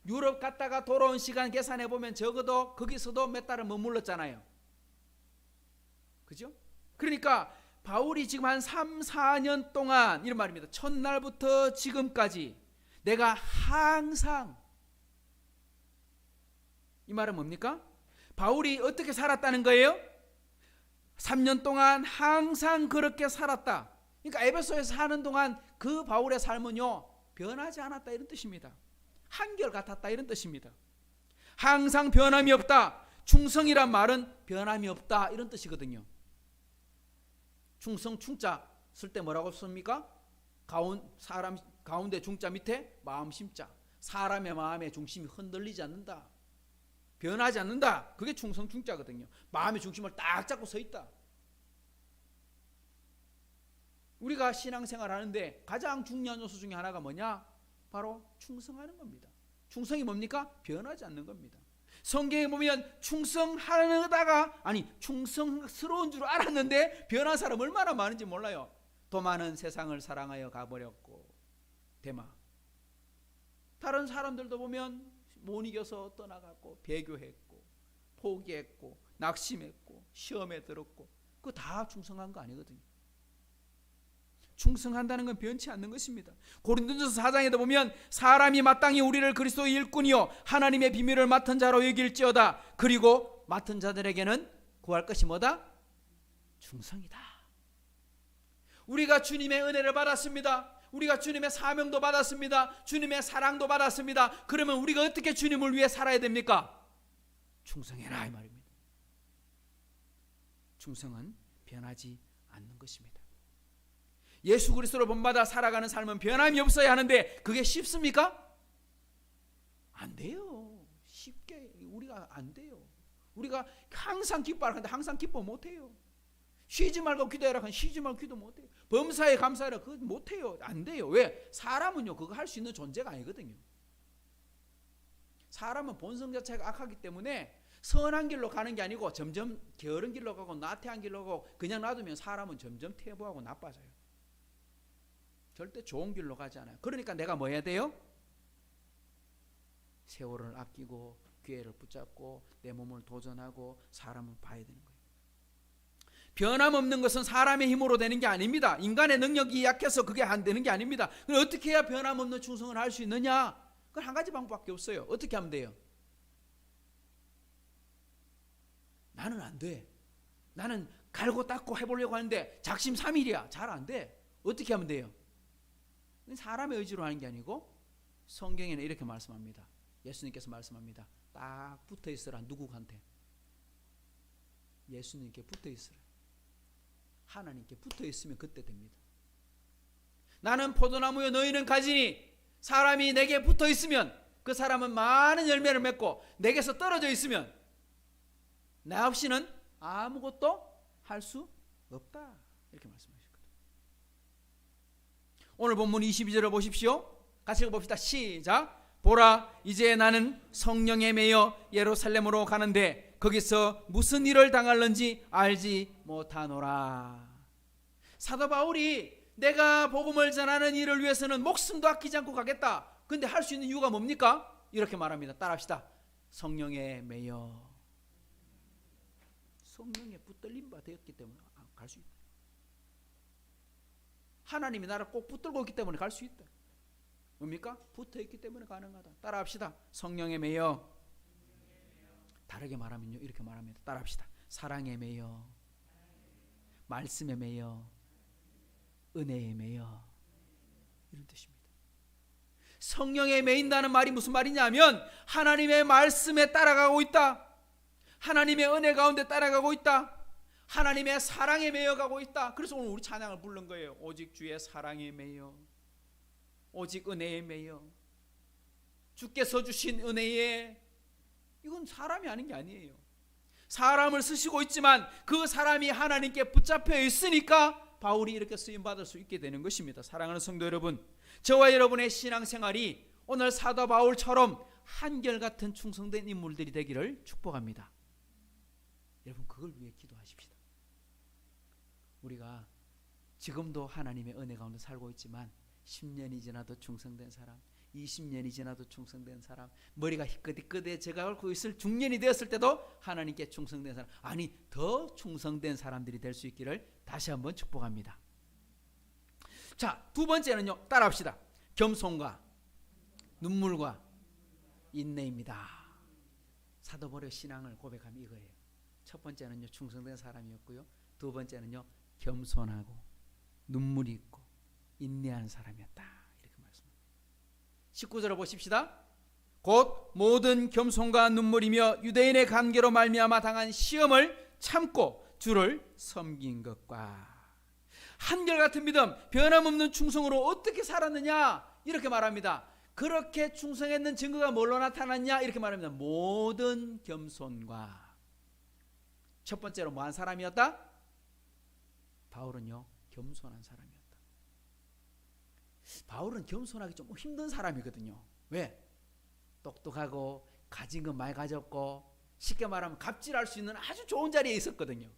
유럽 갔다가 돌아온 시간 계산해 보면 적어도 거기서도 몇 달을 머물렀잖아요. 그죠? 그러니까 바울이 지금 한 3, 4년 동안 이런 말입니다. 첫날부터 지금까지 내가 항상, 이 말은 뭡니까? 바울이 어떻게 살았다는 거예요? 3년 동안 항상 그렇게 살았다. 그러니까 에베소에서 사는 동안 그 바울의 삶은요, 변하지 않았다, 이런 뜻입니다. 한결같았다, 이런 뜻입니다. 항상 변함이 없다. 충성이란 말은 변함이 없다, 이런 뜻이거든요. 충성, 충자 쓸 때 뭐라고 씁니까? 사람 가운데 중자 밑에 마음 심자. 사람의 마음의 중심이 흔들리지 않는다, 변하지 않는다. 그게 충성, 충자거든요. 마음의 중심을 딱 잡고 서 있다. 우리가 신앙생활 하는데 가장 중요한 요소 중에 하나가 뭐냐? 바로 충성하는 겁니다. 충성이 뭡니까? 변하지 않는 겁니다. 성경에 보면 충성하다가 충성스러운 줄 알았는데 변한 사람 얼마나 많은지 몰라요. 더 많은 세상을 사랑하여 가버렸고, 데마. 다른 사람들도 보면 못 이겨서 떠나갔고, 배교했고, 포기했고, 낙심했고, 시험에 들었고, 그거 다 충성한 거 아니거든요. 충성한다는 건 변치 않는 것입니다. 고린도전서 4장에도 보면 사람이 마땅히 우리를 그리스도의 일꾼이요 하나님의 비밀을 맡은 자로 여길지어다. 그리고 맡은 자들에게는 구할 것이 뭐다? 충성이다. 우리가 주님의 은혜를 받았습니다. 우리가 주님의 사명도 받았습니다. 주님의 사랑도 받았습니다. 그러면 우리가 어떻게 주님을 위해 살아야 됩니까? 충성해라, 이 말입니다. 충성은 변하지 않는 것입니다. 예수 그리스도를 본받아 살아가는 삶은 변함이 없어야 하는데 그게 쉽습니까? 안 돼요. 쉽게 우리가 안 돼요. 우리가 항상 기뻐하는데 항상 기뻐 못해요. 쉬지 말고 기도해라. 쉬지 말고 기도 못해요. 범사에 감사해라. 그거 못해요. 안 돼요. 왜? 사람은요 그거 할 수 있는 존재가 아니거든요. 사람은 본성 자체가 악하기 때문에 선한 길로 가는 게 아니고 점점 게으른 길로 가고 나태한 길로 가고 그냥 놔두면 사람은 점점 퇴보하고 나빠져요. 절대 좋은 길로 가지 않아요. 그러니까 내가 뭐 해야 돼요? 세월을 아끼고 기회를 붙잡고 내 몸을 도전하고 사람을 봐야 되는 거예요. 변함없는 것은 사람의 힘으로 되는 게 아닙니다. 인간의 능력이 약해서 그게 안 되는 게 아닙니다. 그럼 어떻게 해야 변함없는 충성을 할 수 있느냐? 그건 한 가지 방법밖에 없어요. 어떻게 하면 돼요? 나는 안 돼. 나는 갈고 닦고 해보려고 하는데 작심삼일이야. 잘 안 돼. 어떻게 하면 돼요? 사람의 의지로 하는 게 아니고 성경에는 이렇게 말씀합니다. 예수님께서 말씀합니다. 딱 붙어 있으라. 누구한테? 예수님께 붙어 있으라. 하나님께 붙어 있으면 그때 됩니다. 나는 포도나무요 너희는 가지니 사람이 내게 붙어 있으면 그 사람은 많은 열매를 맺고 내게서 떨어져 있으면 나 없이는 아무것도 할 수 없다. 이렇게 말씀하셨거든요. 오늘 본문 22절을 보십시오. 같이 읽어봅시다. 시작. 보라 이제 나는 성령에 매여 예루살렘으로 가는데 거기서 무슨 일을 당할는지 알지 못하노라. 사도 바울이 내가 복음을 전하는 일을 위해서는 목숨도 아끼지 않고 가겠다. 근데 할 수 있는 이유가 뭡니까? 이렇게 말합니다. 따라합시다. 성령에 매여. 성령에 붙들림 바 되었기 때문에 갈 수 있다. 하나님이 나를 꼭 붙들고 있기 때문에 갈 수 있다. 뭡니까? 붙어 있기 때문에 가능하다. 따라합시다. 성령에 매여. 다르게 말하면요 이렇게 말합니다. 따라합시다. 사랑에 매여. 말씀에 매여. 은혜에 매여. 이런 뜻입니다. 성령에 매인다는 말이 무슨 말이냐면 하나님의 말씀에 따라가고 있다. 하나님의 은혜 가운데 따라가고 있다. 하나님의 사랑에 매여가고 있다. 그래서 오늘 우리 찬양을 부른 거예요. 오직 주의 사랑에 매여. 오직 은혜에 매여. 주께서 주신 은혜에. 이건 사람이 하는 게 아니에요. 사람을 쓰시고 있지만 그 사람이 하나님께 붙잡혀 있으니까 바울이 이렇게 쓰임받을 수 있게 되는 것입니다. 사랑하는 성도 여러분, 저와 여러분의 신앙생활이 오늘 사도 바울처럼 한결같은 충성된 인물들이 되기를 축복합니다. 여러분 그걸 위해 기도하십시다. 우리가 지금도 하나님의 은혜 가운데 살고 있지만 10년이 지나도 충성된 사람, 20년이 지나도 충성된 사람, 머리가 희끗희끗해 제가 앓고 있을 중년이 되었을 때도 하나님께 충성된 사람, 아니 더 충성된 사람들이 될 수 있기를 다시 한번 축복합니다. 자, 두 번째는요, 따라합시다. 겸손과 눈물과 인내입니다. 사도 바울의 신앙을 고백하면 이거예요. 첫 번째는요, 충성된 사람이었고요, 두 번째는요, 겸손하고 눈물이 있고 인내하는 사람이었다. 이렇게 말씀합니다. 19절을 보십시다. 곧 모든 겸손과 눈물이며 유대인의 관계로 말미암아 당한 시험을 참고 주를 섬긴 것과 한결같은 믿음, 변함없는 충성으로 어떻게 살았느냐 이렇게 말합니다. 그렇게 충성했는 증거가 뭘로 나타났냐 이렇게 말합니다. 모든 겸손과. 첫 번째로 뭐한 사람이었다? 바울은요, 겸손한 사람이었다. 바울은 겸손하기 좀 힘든 사람이거든요. 왜? 똑똑하고 가진 건 많이 가졌고 쉽게 말하면 갑질할 수 있는 아주 좋은 자리에 있었거든요.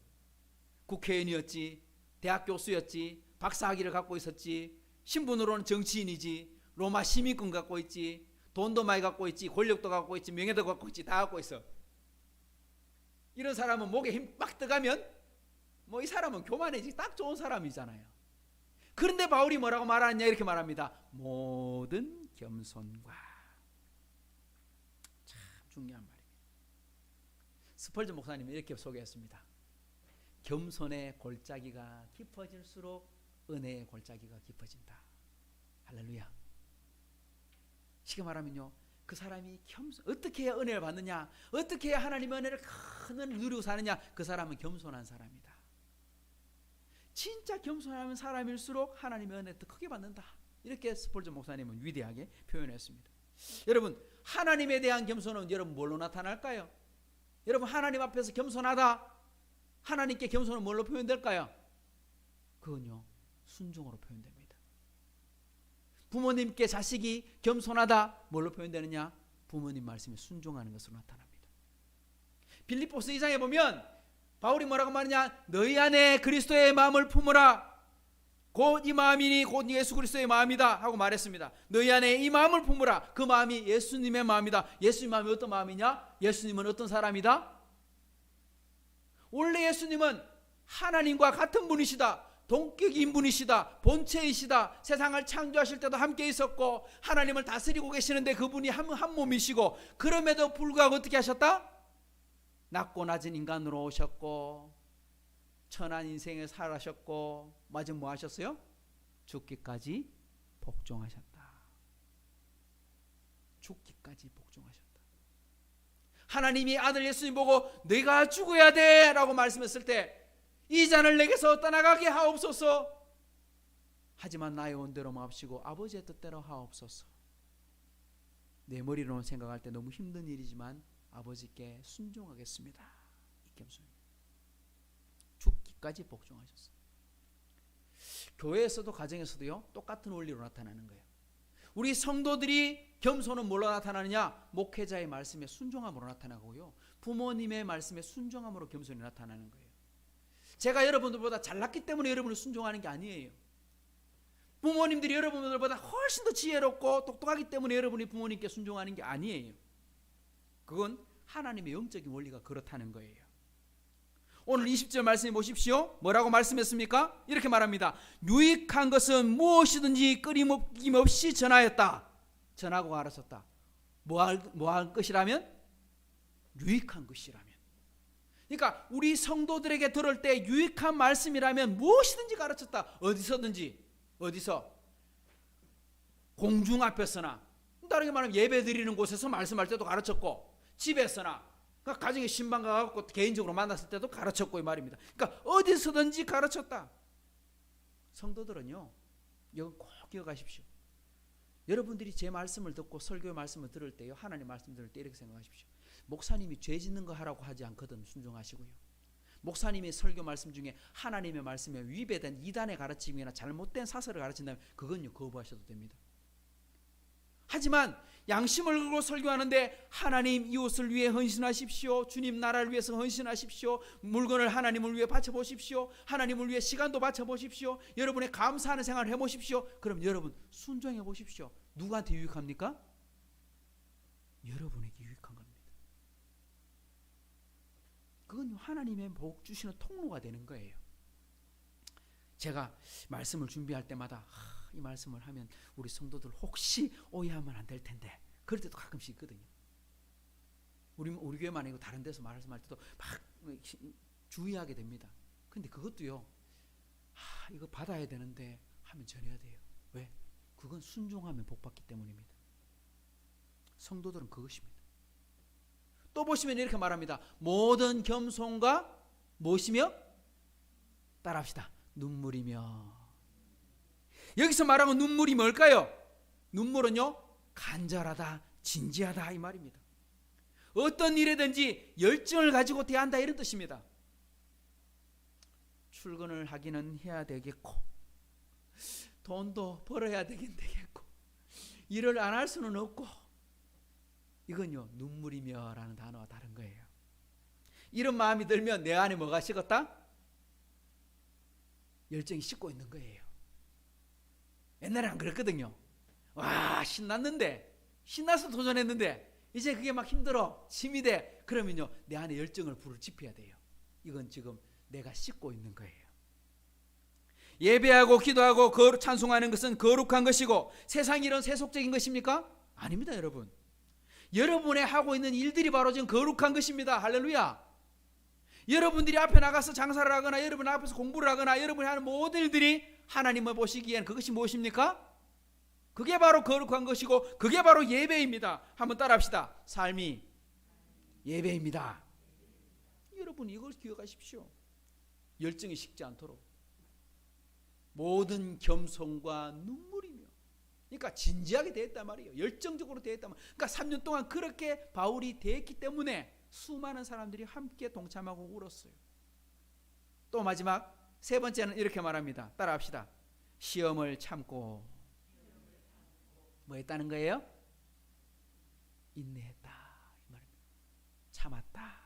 국회의원이었지, 대학 교수였지, 박사학위를 갖고 있었지, 신분으로는 정치인이지, 로마 시민권 갖고 있지, 돈도 많이 갖고 있지, 권력도 갖고 있지, 명예도 갖고 있지, 다 갖고 있어. 이런 사람은 목에 힘 빡 들어가면 뭐 이 사람은 교만해지 딱 좋은 사람이잖아요. 그런데 바울이 뭐라고 말하느냐 이렇게 말합니다. 모든 겸손과. 참 중요한 말이에요. 스펄전 목사님이 이렇게 소개했습니다. 겸손의 골짜기가 깊어질수록 은혜의 골짜기가 깊어진다. 할렐루야. 쉽게 말하면요, 그 사람이 어떻게 해야 은혜를 받느냐, 어떻게 해야 하나님의 은혜를 큰 은혜를 누리고 사느냐, 그 사람은 겸손한 사람이다. 진짜 겸손한 사람일수록 하나님의 은혜를 더 크게 받는다. 이렇게 스펄전 목사님은 위대하게 표현했습니다. 여러분, 하나님에 대한 겸손은 여러분 뭘로 나타날까요? 여러분, 하나님 앞에서 겸손하다, 하나님께 겸손은 뭘로 표현될까요? 그건요, 순종으로 표현됩니다. 부모님께 자식이 겸손하다, 뭘로 표현되느냐? 부모님 말씀에 순종하는 것으로 나타납니다. 빌립보서 2장에 보면 바울이 뭐라고 말하냐? 너희 안에 그리스도의 마음을 품으라. 곧 이 마음이니 곧 예수 그리스도의 마음이다 하고 말했습니다. 너희 안에 이 마음을 품으라. 그 마음이 예수님의 마음이다. 예수님 마음이 어떤 마음이냐? 예수님은 어떤 사람이다? 원래 예수님은 하나님과 같은 분이시다. 동격인 분이시다. 본체이시다. 세상을 창조하실 때도 함께 있었고 하나님을 다스리고 계시는데 그분이 한 몸이시고, 그럼에도 불구하고 어떻게 하셨다? 낮고 낮은 인간으로 오셨고 천한 인생을 살아셨고 마지막 뭐 하셨어요? 죽기까지 복종하셨다. 죽기까지 복종하셨다. 하나님이 아들 예수님 보고 네가 죽어야 돼 라고 말씀했을 때 이 잔을 내게서 떠나가게 하옵소서. 하지만 나의 원대로 마옵시고 아버지의 뜻대로 하옵소서. 내 머리로는 생각할 때 너무 힘든 일이지만 아버지께 순종하겠습니다. 이 겸손입니다. 죽기까지 복종하셨어요. 교회에서도 가정에서도요, 똑같은 원리로 나타나는 거예요. 우리 성도들이 겸손은 뭘로 나타나느냐? 목회자의 말씀에 순종함으로 나타나고요, 부모님의 말씀에 순종함으로 겸손이 나타나는 거예요. 제가 여러분들보다 잘났기 때문에 여러분을 순종하는 게 아니에요. 부모님들이 여러분들보다 훨씬 더 지혜롭고 똑똑하기 때문에 여러분이 부모님께 순종하는 게 아니에요. 그건 하나님의 영적인 원리가 그렇다는 거예요. 오늘 20절 말씀해 보십시오. 뭐라고 말씀했습니까? 이렇게 말합니다. 유익한 것은 무엇이든지 끊임없이 전하였다. 전하고 가르쳤다. 뭐 할 것이라면? 유익한 것이라면. 그러니까 우리 성도들에게 들을 때 유익한 말씀이라면 무엇이든지 가르쳤다. 어디서든지. 어디서? 공중 앞에서나, 다르게 말하면 예배 드리는 곳에서 말씀할 때도 가르쳤고, 집에서나, 그러니까 가정에 신방 가갖고 개인적으로 만났을 때도 가르쳤고 이 말입니다. 그러니까 어디서든지 가르쳤다. 성도들은요, 이건 꼭 기억하십시오. 여러분들이 제 말씀을 듣고 설교의 말씀을 들을 때요, 하나님 말씀 들을 때 이렇게 생각하십시오. 목사님이 죄 짓는 거 하라고 하지 않거든 순종하시고요. 목사님의 설교 말씀 중에 하나님의 말씀에 위배된 이단의 가르침이나 잘못된 사설을 가르친다면 그건요, 거부하셔도 됩니다. 하지만 양심을 걸고 설교하는데 하나님 이웃을 위해 헌신하십시오. 주님 나라를 위해서 헌신하십시오. 물건을 하나님을 위해 바쳐보십시오. 하나님을 위해 시간도 바쳐보십시오. 여러분의 감사하는 생활을 해보십시오. 그럼 여러분 순종해 보십시오. 누구한테 유익합니까? 여러분에게 유익한 겁니다. 그건 하나님의 복 주시는 통로가 되는 거예요. 제가 말씀을 준비할 때마다 이 말씀을 하면 우리 성도들 혹시 오해하면 안 될 텐데, 그럴 때도 가끔씩 있거든요. 우리 교회만 아니고 다른 데서 말씀할 때도 막 주의하게 됩니다. 근데 그것도요, 이거 받아야 되는데 하면 전해야 돼요. 왜? 그건 순종하면 복받기 때문입니다. 성도들은 그것입니다. 또 보시면 이렇게 말합니다. 모든 겸손과 무엇이며? 따라합시다. 눈물이며. 여기서 말하면 눈물이 뭘까요? 눈물은요, 간절하다, 진지하다 이 말입니다. 어떤 일이든지 열정을 가지고 대한다 이런 뜻입니다. 출근을 하기는 해야 되겠고, 돈도 벌어야 되겠고, 일을 안 할 수는 없고, 이건요, 눈물이며 라는 단어와 다른 거예요. 이런 마음이 들면 내 안에 뭐가 식었다? 열정이 식고 있는 거예요. 옛날에 안 그랬거든요. 와, 신나서 도전했는데 이제 그게 막 힘들어, 짐이 돼. 그러면요, 내 안에 열정을 불을 지펴야 돼요. 이건 지금 내가 씻고 있는 거예요. 예배하고 기도하고 찬송하는 것은 거룩한 것이고 세상 일은 세속적인 것입니까? 아닙니다, 여러분. 여러분의 하고 있는 일들이 바로 지금 거룩한 것입니다. 할렐루야. 여러분들이 앞에 나가서 장사를 하거나 여러분 앞에서 공부를 하거나 여러분이 하는 모든 일들이 하나님을 보시기에는 그것이 무엇입니까? 그게 바로 거룩한 것이고 그게 바로 예배입니다. 한번 따라합시다. 삶이 예배입니다. 여러분 이걸 기억하십시오. 열정이 식지 않도록. 모든 겸손과 눈물이며, 그러니까 진지하게 대했단 말이에요. 열정적으로 대했단 말이에요. 그러니까 3년 동안 그렇게 바울이 대했기 때문에 수많은 사람들이 함께 동참하고 울었어요. 또 마지막 세 번째는 이렇게 말합니다. 따라합시다. 시험을 참고 뭐 했다는 거예요? 인내했다 이 말입니다. 참았다.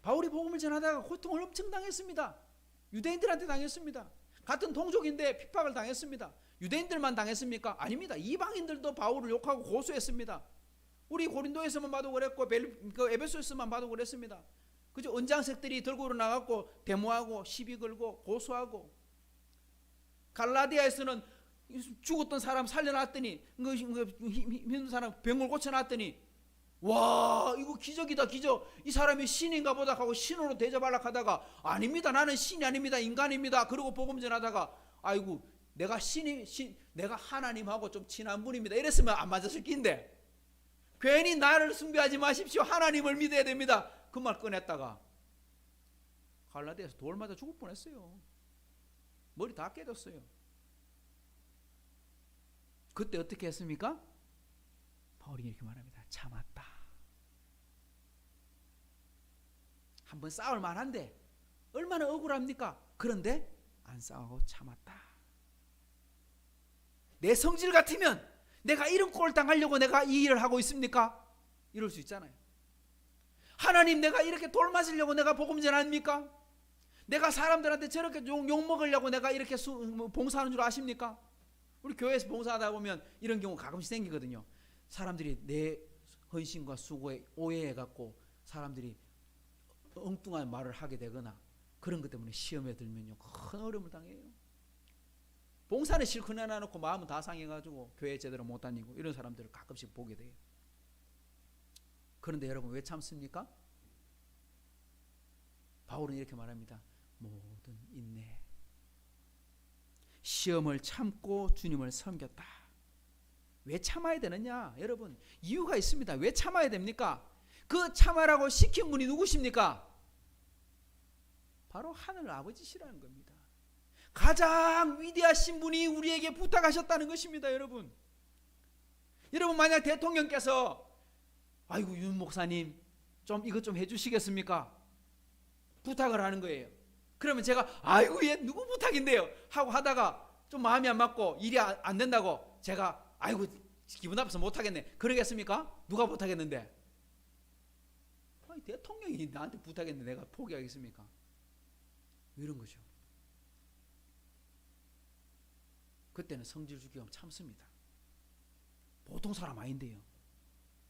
바울이 복음을 전하다가 고통을 엄청 당했습니다. 유대인들한테 당했습니다. 같은 동족인데 핍박을 당했습니다. 유대인들만 당했습니까? 아닙니다. 이방인들도 바울을 욕하고 고소했습니다. 우리 고린도에서만 봐도 그랬고 에베소에서만 봐도 그랬습니다. 그죠? 은장색들이 들고 나가고 데모하고 시비 걸고 고소하고, 갈라디아에서는 죽었던 사람 살려놨더니 힘든 사람 병을 고쳐놨더니 와 이거 기적이다 기적, 이 사람이 신인가 보다 하고 신으로 대접하려고 하다가 아닙니다 나는 신이 아닙니다 인간입니다 그러고 복음 전하다가 아이고 내가 내가 하나님하고 좀 친한 분입니다 이랬으면 안 맞았을 낀데, 괜히 나를 숭배하지 마십시오 하나님을 믿어야 됩니다 그 말 꺼냈다가 갈라디아에서 돌 맞아 죽을 뻔했어요. 머리 다 깨졌어요. 그때 어떻게 했습니까? 바울이 이렇게 말합니다. 참았다. 한번 싸울 만한데 얼마나 억울합니까? 그런데 안 싸우고 참았다. 내 성질 같으면 내가 이런 꼴을 당하려고 내가 이 일을 하고 있습니까? 이럴 수 있잖아요. 하나님 내가 이렇게 돌 맞으려고 내가 복음 전합니까? 내가 사람들한테 저렇게 욕 먹으려고 내가 이렇게 봉사하는 줄 아십니까? 우리 교회에서 봉사하다 보면 이런 경우 가끔씩 생기거든요. 사람들이 내 헌신과 수고에 오해해갖고 사람들이 엉뚱한 말을 하게 되거나 그런 것 때문에 시험에 들면요 큰 어려움을 당해요. 봉사는 실컷 해놔놓고 마음은 다 상해가지고 교회 제대로 못 다니고 이런 사람들을 가끔씩 보게 돼요. 그런데 여러분 왜 참습니까? 바울은 이렇게 말합니다. 모든 인내, 시험을 참고 주님을 섬겼다. 왜 참아야 되느냐? 여러분 이유가 있습니다. 왜 참아야 됩니까? 그 참아라고 시킨 분이 누구십니까? 바로 하늘 아버지시라는 겁니다. 가장 위대하신 분이 우리에게 부탁하셨다는 것입니다. 여러분 만약 대통령께서 아이고 윤 목사님 좀 이것 좀 해주시겠습니까? 부탁을 하는 거예요. 그러면 제가 아이고 얘 누구 부탁인데요? 하고 하다가 좀 마음이 안 맞고 일이 안 된다고 제가 아이고 기분 나빠서 못하겠네 그러겠습니까? 누가 부탁했는데? 아니, 대통령이 나한테 부탁했는데 내가 포기하겠습니까? 이런 거죠. 그때는 성질 죽이고 참습니다. 보통 사람 아닌데요.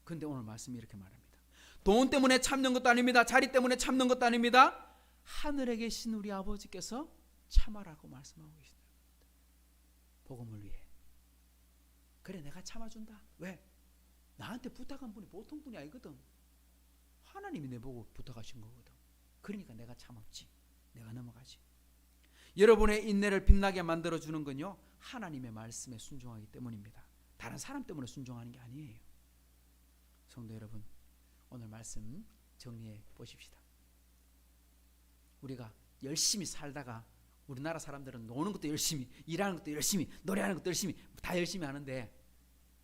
근데 오늘 말씀이 이렇게 말합니다. 돈 때문에 참는 것도 아닙니다. 자리 때문에 참는 것도 아닙니다. 하늘에 계신 우리 아버지께서 참아라고 말씀하고 계십니다. 복음을 위해. 그래 내가 참아준다. 왜? 나한테 부탁한 분이 보통 분이 아니거든. 하나님이 내보고 부탁하신 거거든. 그러니까 내가 참았지. 내가 넘어가지. 여러분의 인내를 빛나게 만들어주는 건요 하나님의 말씀에 순종하기 때문입니다. 다른 사람 때문에 순종하는 게 아니에요. 성도 여러분 오늘 말씀 정리해 보십시다. 우리가 열심히 살다가 우리나라 사람들은 노는 것도 열심히, 일하는 것도 열심히, 노래하는 것도 열심히 다 열심히 하는데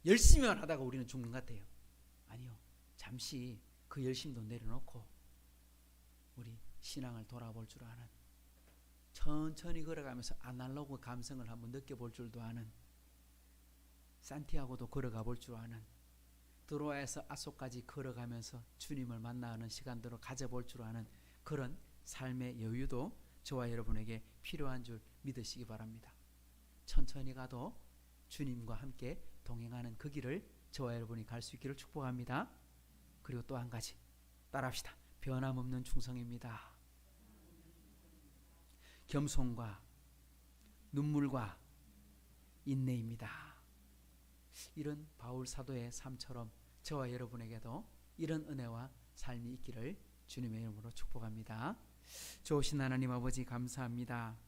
열심히만 하다가 우리는 죽는 것 같아요. 아니요. 잠시 그 열심도 내려놓고 우리 신앙을 돌아볼 줄 아는, 천천히 걸어가면서 아날로그 감성을 한번 느껴볼 줄도 아는, 산티아고도 걸어가 볼 줄 아는, 드로아에서 아소까지 걸어가면서 주님을 만나는 시간들을 가져볼 줄 아는 그런 삶의 여유도 저와 여러분에게 필요한 줄 믿으시기 바랍니다. 천천히 가도 주님과 함께 동행하는 그 길을 저와 여러분이 갈 수 있기를 축복합니다. 그리고 또 한 가지 따라합시다. 변함없는 충성입니다. 겸손과 눈물과 인내입니다. 이런 바울 사도의 삶처럼 저와 여러분에게도 이런 은혜와 삶이 있기를 주님의 이름으로 축복합니다. 좋으신 하나님 아버지 감사합니다.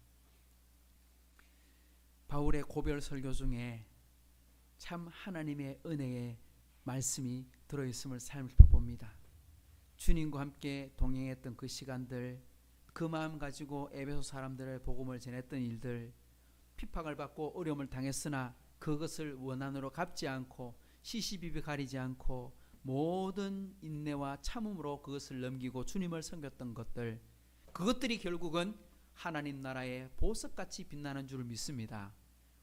바울의 고별 설교 중에 참 하나님의 은혜의 말씀이 들어있음을 살펴봅니다. 주님과 함께 동행했던 그 시간들, 그 마음 가지고 에베소 사람들의 복음을 전했던 일들, 핍박을 받고 어려움을 당했으나 그것을 원한으로 갚지 않고 시시비비 가리지 않고 모든 인내와 참음으로 그것을 넘기고 주님을 섬겼던 것들, 그것들이 결국은 하나님 나라의 보석같이 빛나는 줄 믿습니다.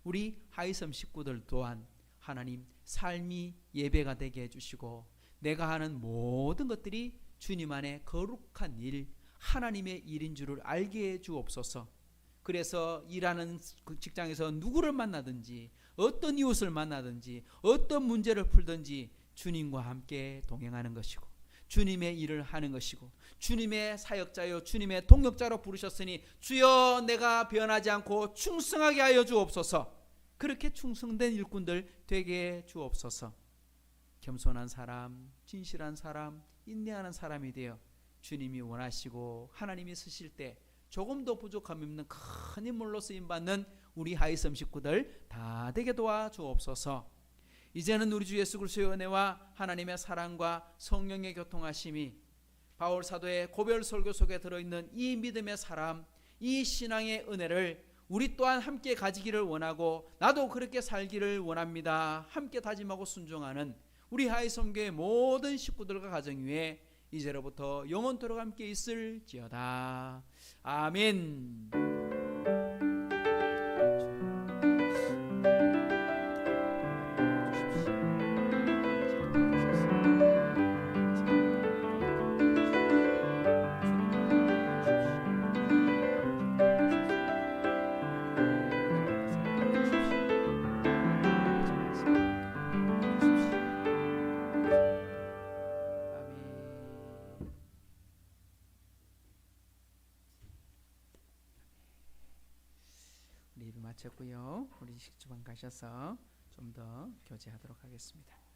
우리 하이섬 식구들 또한 하나님 삶이 예배가 되게 해주시고 내가 하는 모든 것들이 주님 안에 거룩한 일, 하나님의 일인 줄을 알게 해 주옵소서. 그래서 일하는 그 직장에서 누구를 만나든지 어떤 이웃을 만나든지 어떤 문제를 풀든지 주님과 함께 동행하는 것이고 주님의 일을 하는 것이고 주님의 사역자요 주님의 동역자로 부르셨으니 주여 내가 변하지 않고 충성하게 하여 주옵소서. 그렇게 충성된 일꾼들 되게 해 주옵소서. 겸손한 사람, 진실한 사람, 인내하는 사람이 되어 주님이 원하시고 하나님이 쓰실 때 조금도 부족함이 없는 큰 인물로 쓰임받는 우리 하이섬 식구들 다 되게 도와주옵소서. 이제는 우리 주 예수 그리스도의 은혜와 하나님의 사랑과 성령의 교통하심이 바울 사도의 고별 설교 속에 들어있는 이 믿음의 사람, 이 신앙의 은혜를 우리 또한 함께 가지기를 원하고 나도 그렇게 살기를 원합니다. 함께 다짐하고 순종하는 우리 하이섬교의 모든 식구들과 가정 위에 이제로부터 영원토록 함께 있을지어다. 아멘. 우리 예배 마쳤고요. 우리 식주방 가셔서 좀 더 교제하도록 하겠습니다.